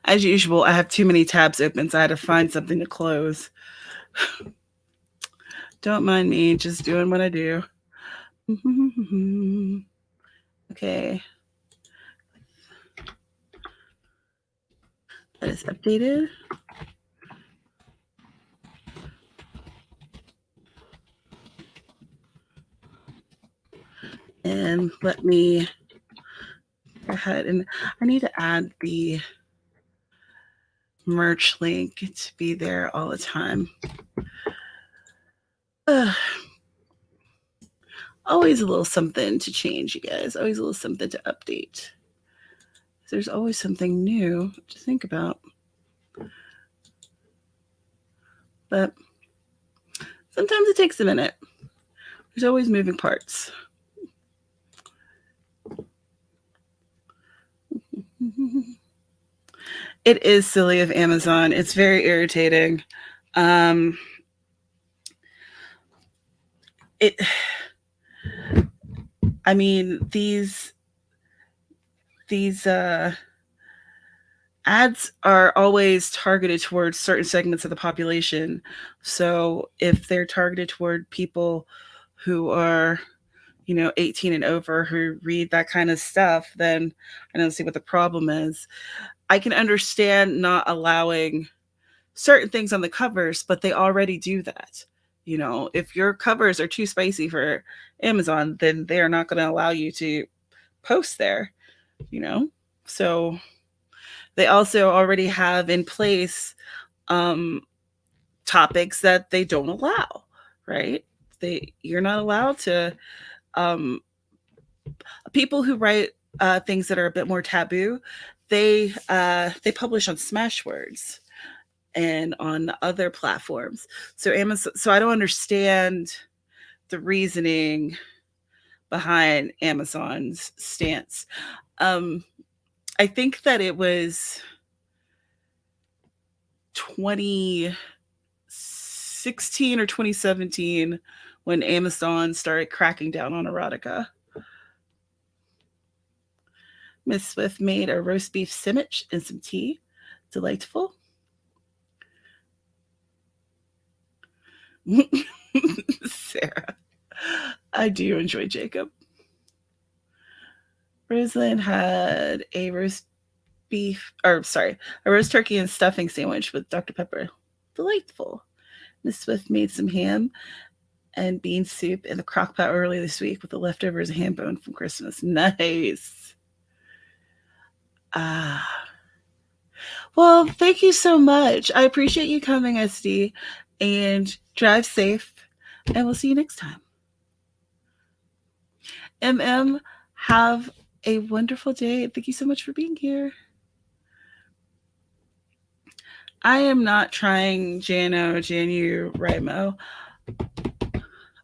As usual, I have too many tabs open, so I had to find something to close. Don't mind me, just doing what I do. Okay. That is updated. And let me go ahead and I need to add the merch link to be there all the time. Always a little something to change, you guys. Always a little something to update. There's always something new to think about. But sometimes it takes a minute. There's always moving parts. It is silly of Amazon. It's very irritating. I mean, these ads are always targeted towards certain segments of the population. So if they're targeted toward people who are, 18 and over who read that kind of stuff, then I don't see what the problem is. I can understand not allowing certain things on the covers, but they already do that. If your covers are too spicy for Amazon, then they're not going to allow you to post there, So they also already have in place topics that they don't allow, right? You're not allowed to people who write things that are a bit more taboo, they publish on Smashwords and on other platforms. So I don't understand the reasoning behind Amazon's stance. I think that it was 2016 or 2017 when Amazon started cracking down on erotica. Miss Swift made a roast beef sandwich and some tea. Delightful. Sarah. I do enjoy Jacob. Rosalind had a roast turkey and stuffing sandwich with Dr. Pepper. Delightful. Miss Swift made some ham and bean soup in the crock pot early this week with the leftovers ham bone from Christmas. Nice. Well, thank you so much. I appreciate you coming, SD, and drive safe, and we'll see you next time. MM, have a wonderful day. Thank you so much for being here. I am not trying Janu, Rimo.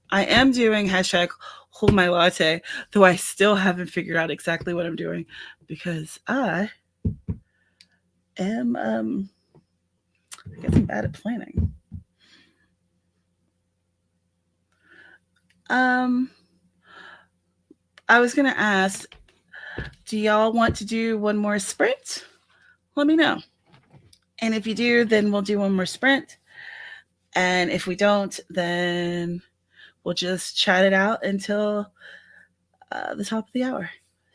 I am doing hashtag hold my latte, though I still haven't figured out exactly what I'm doing because I am, I guess I'm bad at planning. I was going to ask, do y'all want to do one more sprint? Let me know. And if you do, then we'll do one more sprint. And if we don't, then we'll just chat it out until the top of the hour.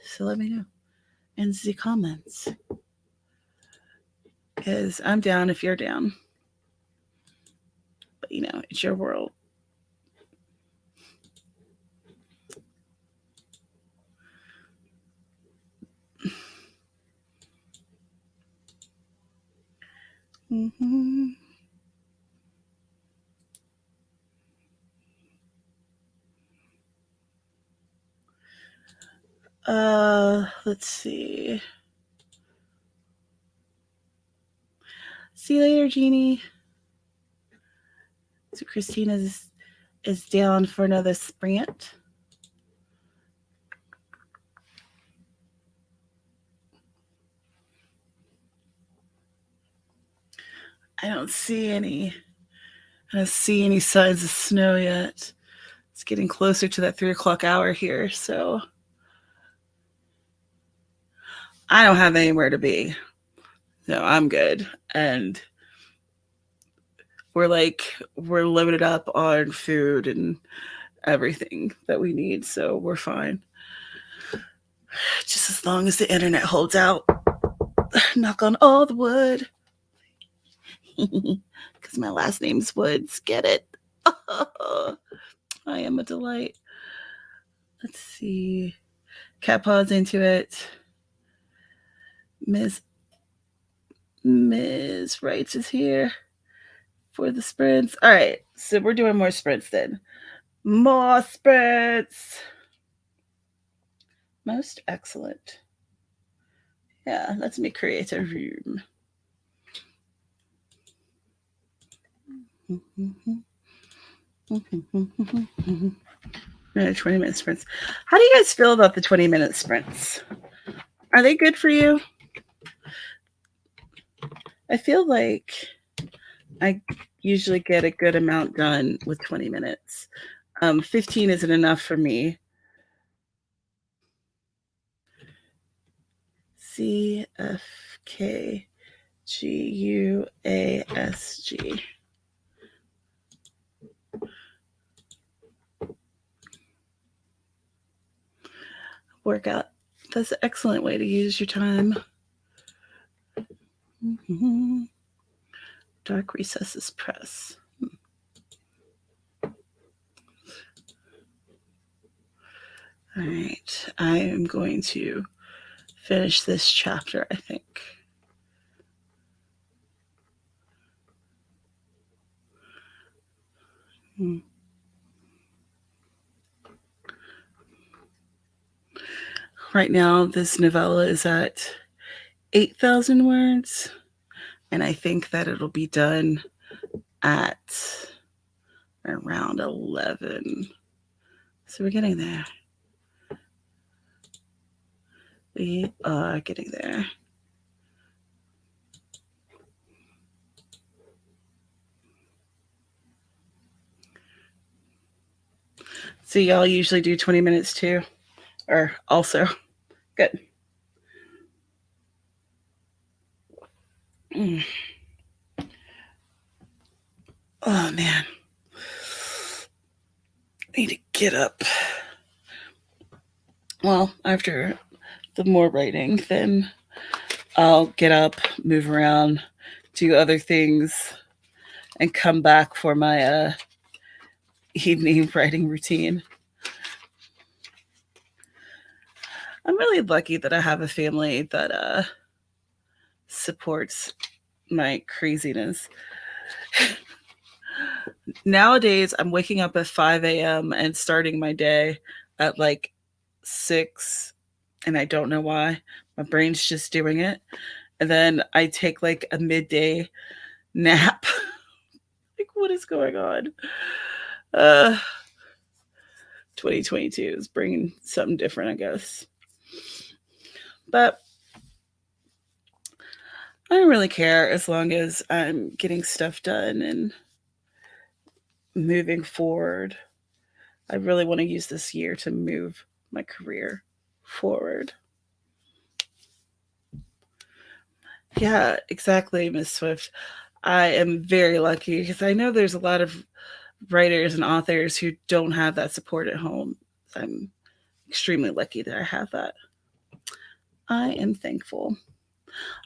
So let me know in the comments. Because I'm down if you're down. But, it's your world. Mm-hmm. Let's see. See you later, Jeannie. So Christina is down for another sprint. I don't see any. I don't see any signs of snow yet. It's getting closer to that 3 o'clock hour here, so I don't have anywhere to be. No, I'm good. And we're loaded up on food and everything that we need, so we're fine. Just as long as the internet holds out. Knock on all the wood. Because my last name's Woods. Get it? I am a delight. Let's see. Cat paws into it. Ms. Wrights is here for the sprints. All right, so we're doing more sprints then. More sprints. Most excellent. Yeah, let's make create a room. 20-minute sprints. How do you guys feel about the 20-minute sprints? Are they good for you? I feel like I usually get a good amount done with 20 minutes. 15 isn't enough for me. CFKGUASG. Workout. That's an excellent way to use your time. Mm-hmm. Dark Recesses Press. All right. I am going to finish this chapter, I think. Right now, this novella is at 8,000 words, and I think that it'll be done at around 11. So we're getting there. We are getting there. So y'all usually do 20 minutes too? Or also? Good. Oh, man. I need to get up. Well, after the more writing, then I'll get up, move around, do other things, and come back for my evening writing routine. I'm really lucky that I have a family that supports my craziness. Nowadays, I'm waking up at 5 a.m. and starting my day at like 6, and I don't know why. My brain's just doing it. And then I take like a midday nap. Like, what is going on? 2022 is bringing something different, I guess. But I don't really care as long as I'm getting stuff done and moving forward. I really want to use this year to move my career forward. Yeah, exactly, Miss Swift. I am very lucky because I know there's a lot of writers and authors who don't have that support at home. I'm extremely lucky that I have that. I am thankful.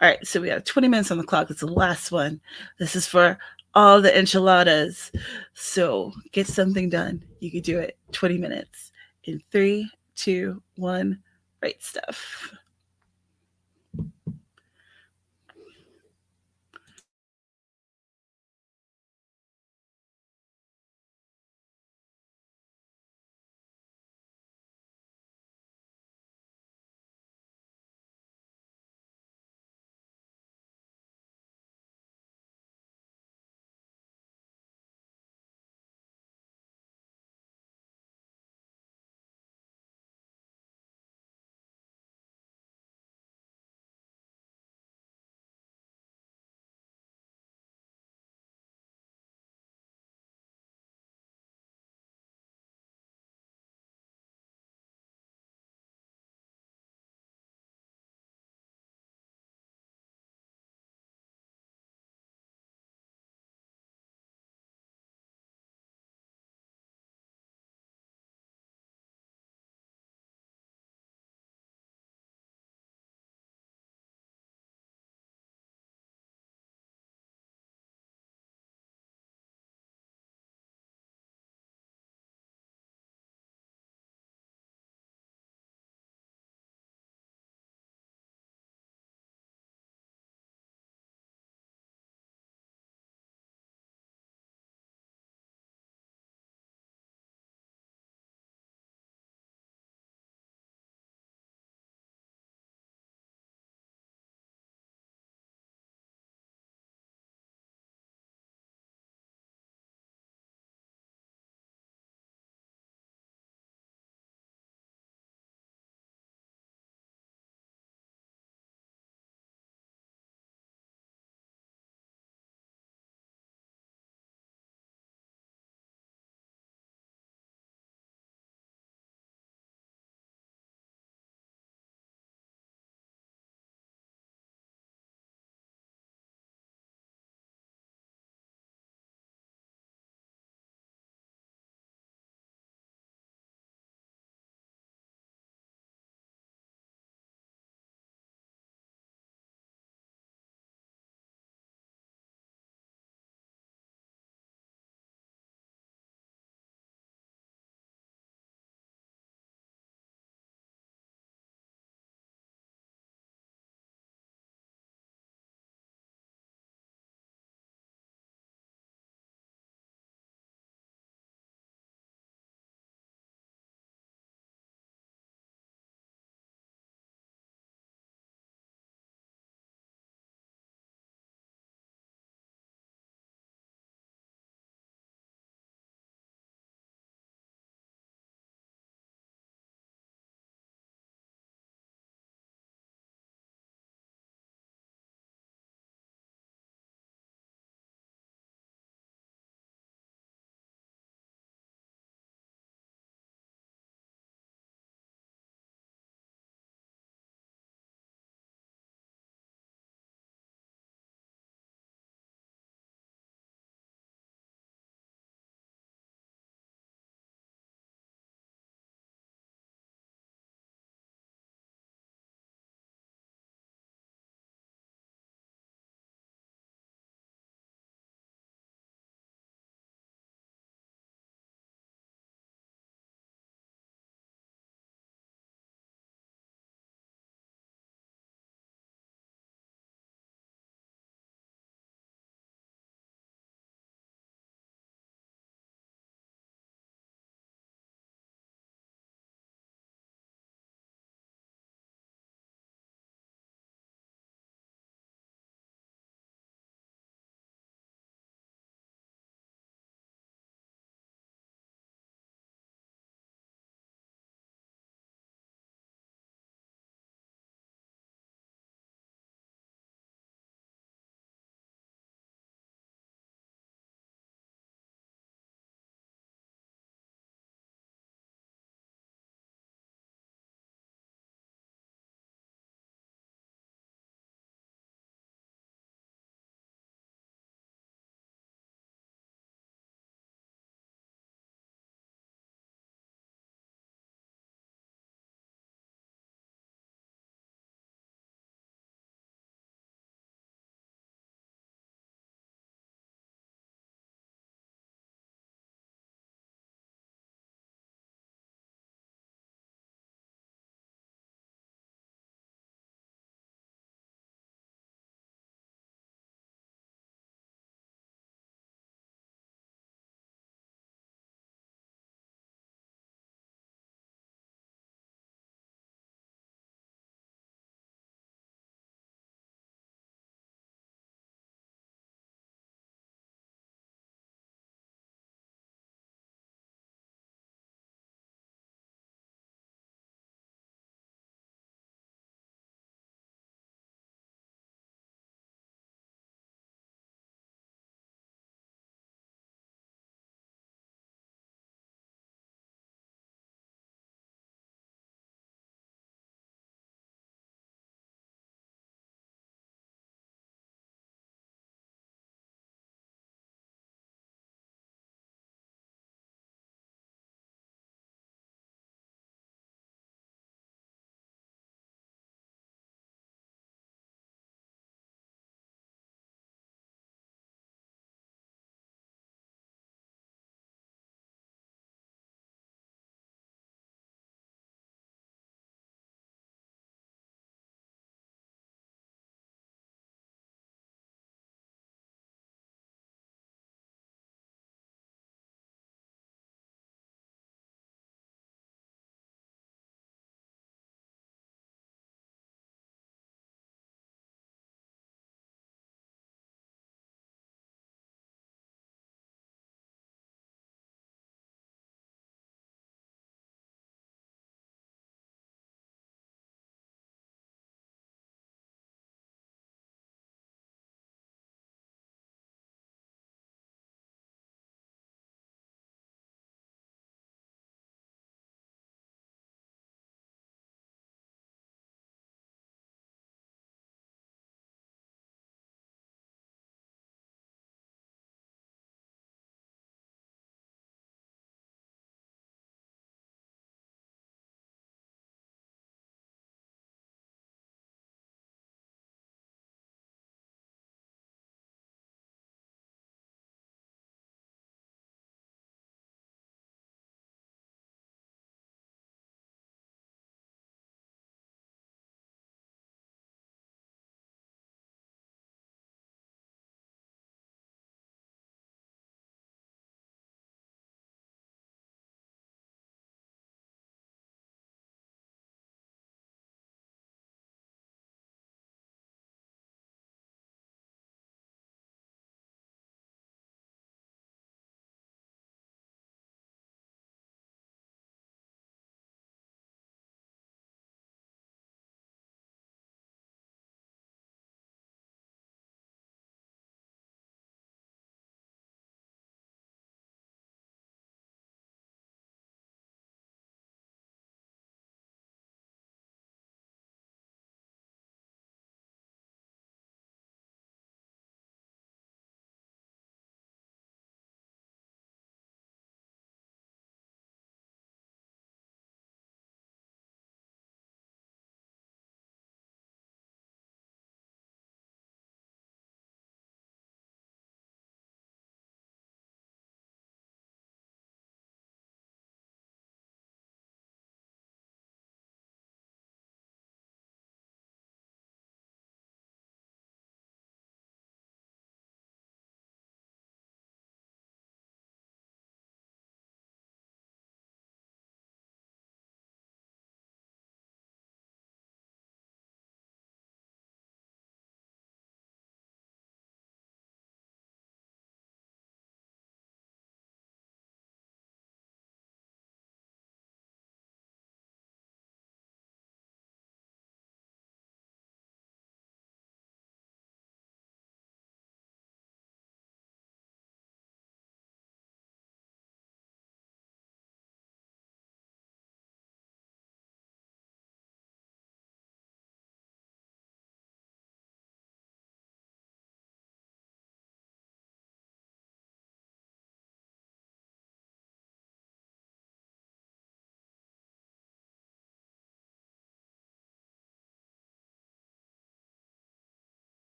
All right, so we have 20 minutes on the clock. It's the last one. This is for all the enchiladas. So get something done. You can do it 20 minutes in 3, 2, 1. Write stuff.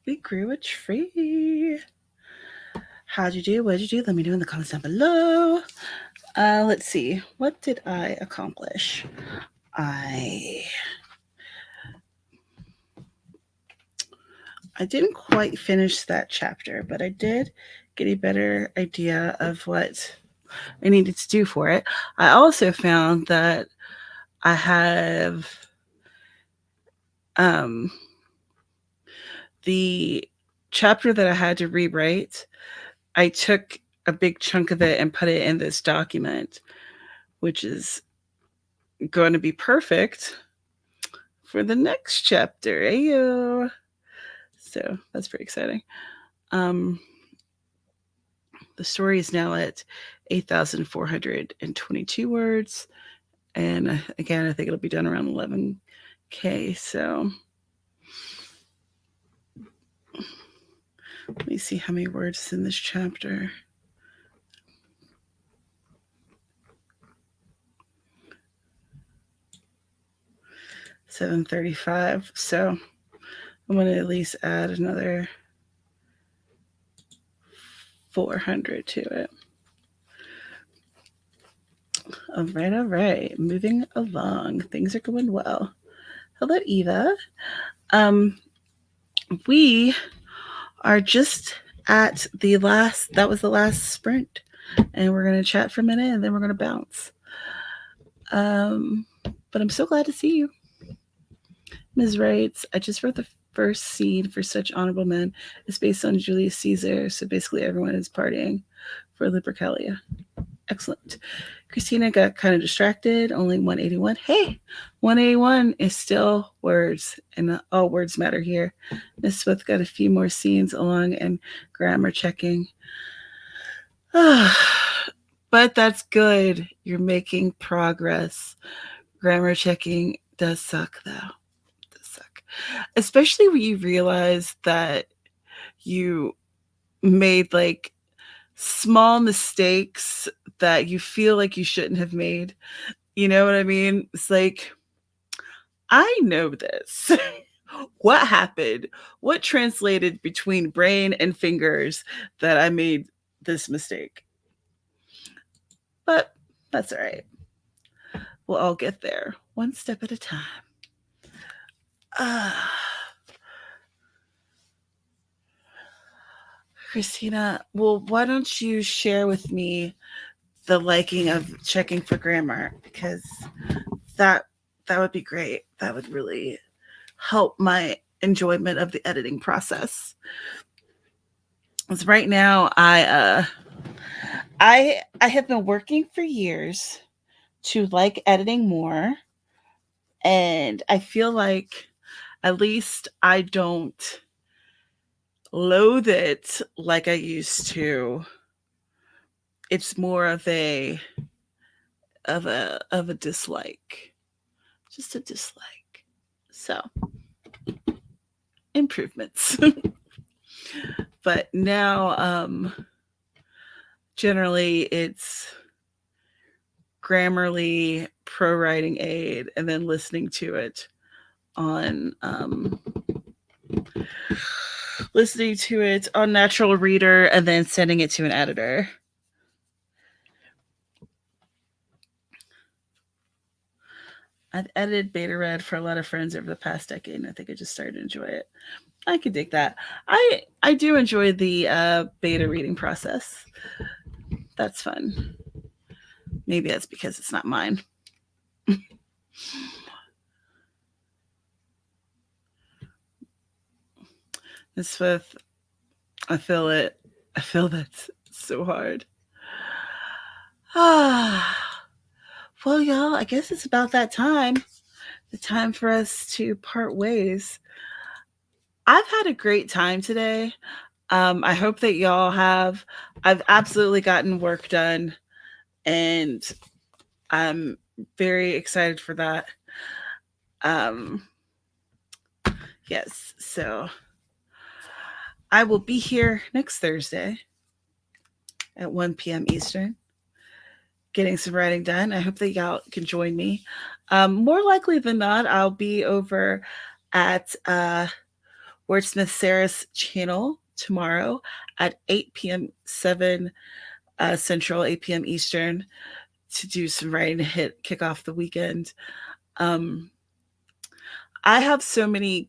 We grew a tree. How'd you do? What'd you do? Let me know in the comments down below. Let's see. What did I accomplish? I didn't quite finish that chapter, but I did get a better idea of what I needed to do for it. I also found that I have the chapter that I had to rewrite. I took a big chunk of it and put it in this document, which is going to be perfect for the next chapter. Ayo. So that's pretty exciting. The story is now at 8,422 words. And again, I think it'll be done around 11K. So let me see how many words is in this chapter. $735. So I'm going to at least add another 400 to it. All right. Moving along. Things are going well. Hello, Eva. We are just at the last, that was the last sprint. And we're going to chat for a minute and then we're going to bounce. But I'm so glad to see you. Ms. writes, I just wrote the first scene for Such Honorable Men. It's based on Julius Caesar. So basically everyone is partying for Lupercalia. Excellent. Christina got kind of distracted. Only 181. Hey, 181 is still words, and all words matter here. Miss Smith got a few more scenes along and grammar checking. But that's good. You're making progress. Grammar checking does suck, though. It does suck. Especially when you realize that you made like small mistakes that you feel like you shouldn't have made. You know what I mean? It's like, I know this. What happened? What translated between brain and fingers that I made this mistake? But that's all right. We'll all get there one step at a time. Christina, well, why don't you share with me the liking of checking for grammar? Because that would be great. That would really help my enjoyment of the editing process. Because right now, I have been working for years to like editing more, and I feel like at least I don't loathe it like I used to. It's more of a dislike, just a dislike. So improvements. But now generally it's Grammarly, Pro Writing Aid, and then listening to it on Natural Reader, and then sending it to an editor. I've edited beta read for a lot of friends over the past decade, and I think I just started to enjoy it. I could dig that. I do enjoy the beta reading process. That's fun. Maybe that's because it's not mine. This with, I feel it. I feel that's so hard. Well, y'all, I guess it's about that time. The time for us to part ways. I've had a great time today. I hope that y'all have. I've absolutely gotten work done, and I'm very excited for that. Yes, so I will be here next Thursday at 1 p.m. Eastern, getting some writing done. I hope that y'all can join me. More likely than not, I'll be over at Wordsmith Sarah's channel tomorrow at 8 p.m. 7 Central, 8 p.m. Eastern to do some writing to kick off the weekend. I have so many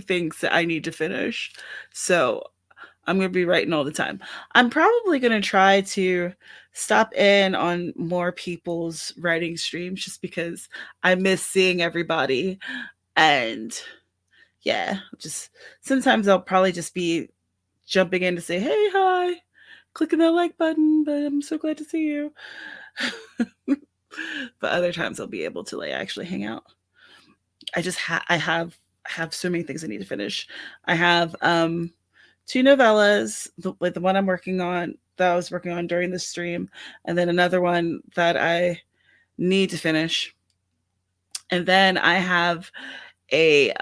things that I need to finish. So I'm going to be writing all the time. I'm probably going to try to stop in on more people's writing streams just because I miss seeing everybody. And yeah, just sometimes I'll probably just be jumping in to say, hey, hi, clicking that like button, but I'm so glad to see you. But other times I'll be able to like actually hang out. I just I have so many things I need to finish. I have 2 novellas, the one I'm working on that I was working on during the stream, and then another one that I need to finish. And then I have a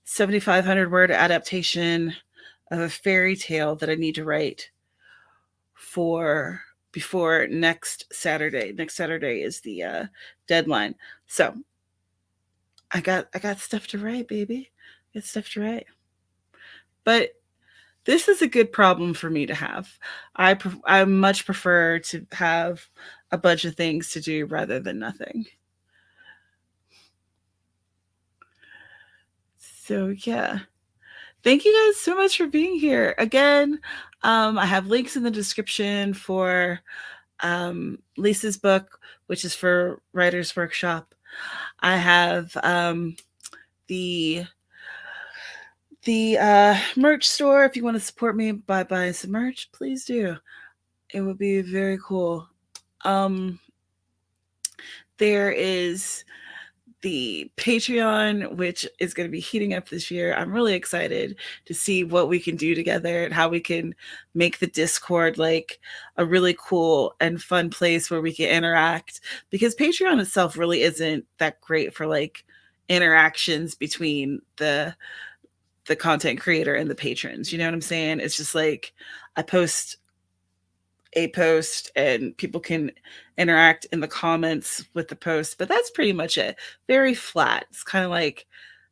7,500 word adaptation of a fairy tale that I need to write for before next Saturday. Next Saturday is the deadline. So I got stuff to write, baby. I got stuff to write. But this is a good problem for me to have. I much prefer to have a bunch of things to do rather than nothing. So yeah. Thank you guys so much for being here. Again, I have links in the description for Lisa's book, which is for Writers Workshop. I have the merch store. If you want to support me by buying some merch, please do. It would be very cool. There is the Patreon, which is going to be heating up this year. I'm really excited to see what we can do together and how we can make the Discord like a really cool and fun place where we can interact, because Patreon itself really isn't that great for like interactions between the content creator and the patrons. You know what I'm saying? It's just like I post a post and people can interact in the comments with the post, but that's pretty much it. Very flat. It's kind of like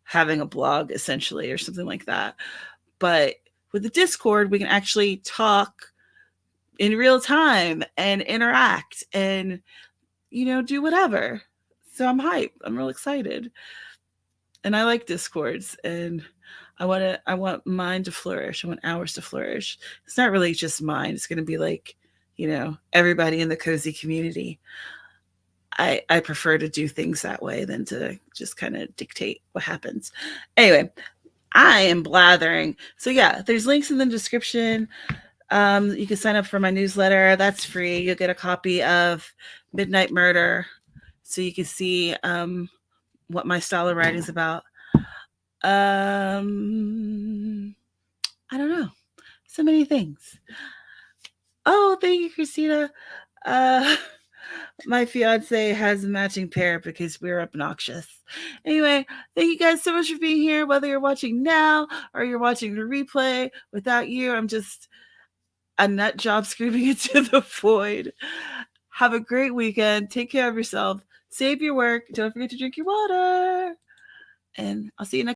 having a blog essentially or something like that. But with the Discord, we can actually talk in real time and interact and, you know, do whatever. So I'm hyped. I'm real excited. And I like Discords, and I want mine to flourish. I want ours to flourish. It's not really just mine. It's going to be like, you know, everybody in the cozy community. I prefer to do things that way than to just kind of dictate what happens. Anyway, I am blathering. So yeah, there's links in the description. You can sign up for my newsletter. That's free. You'll get a copy of Midnight Murder, so you can see what my style of writing is about. I don't know. So many things. Oh, thank you, Christina. My fiance has a matching pair because we're obnoxious. Anyway, thank you guys so much for being here, whether you're watching now or you're watching the replay. Without you, I'm just a nut job screaming into the void. Have a great weekend. Take care of yourself. Save your work. Don't forget to drink your water. And I'll see you next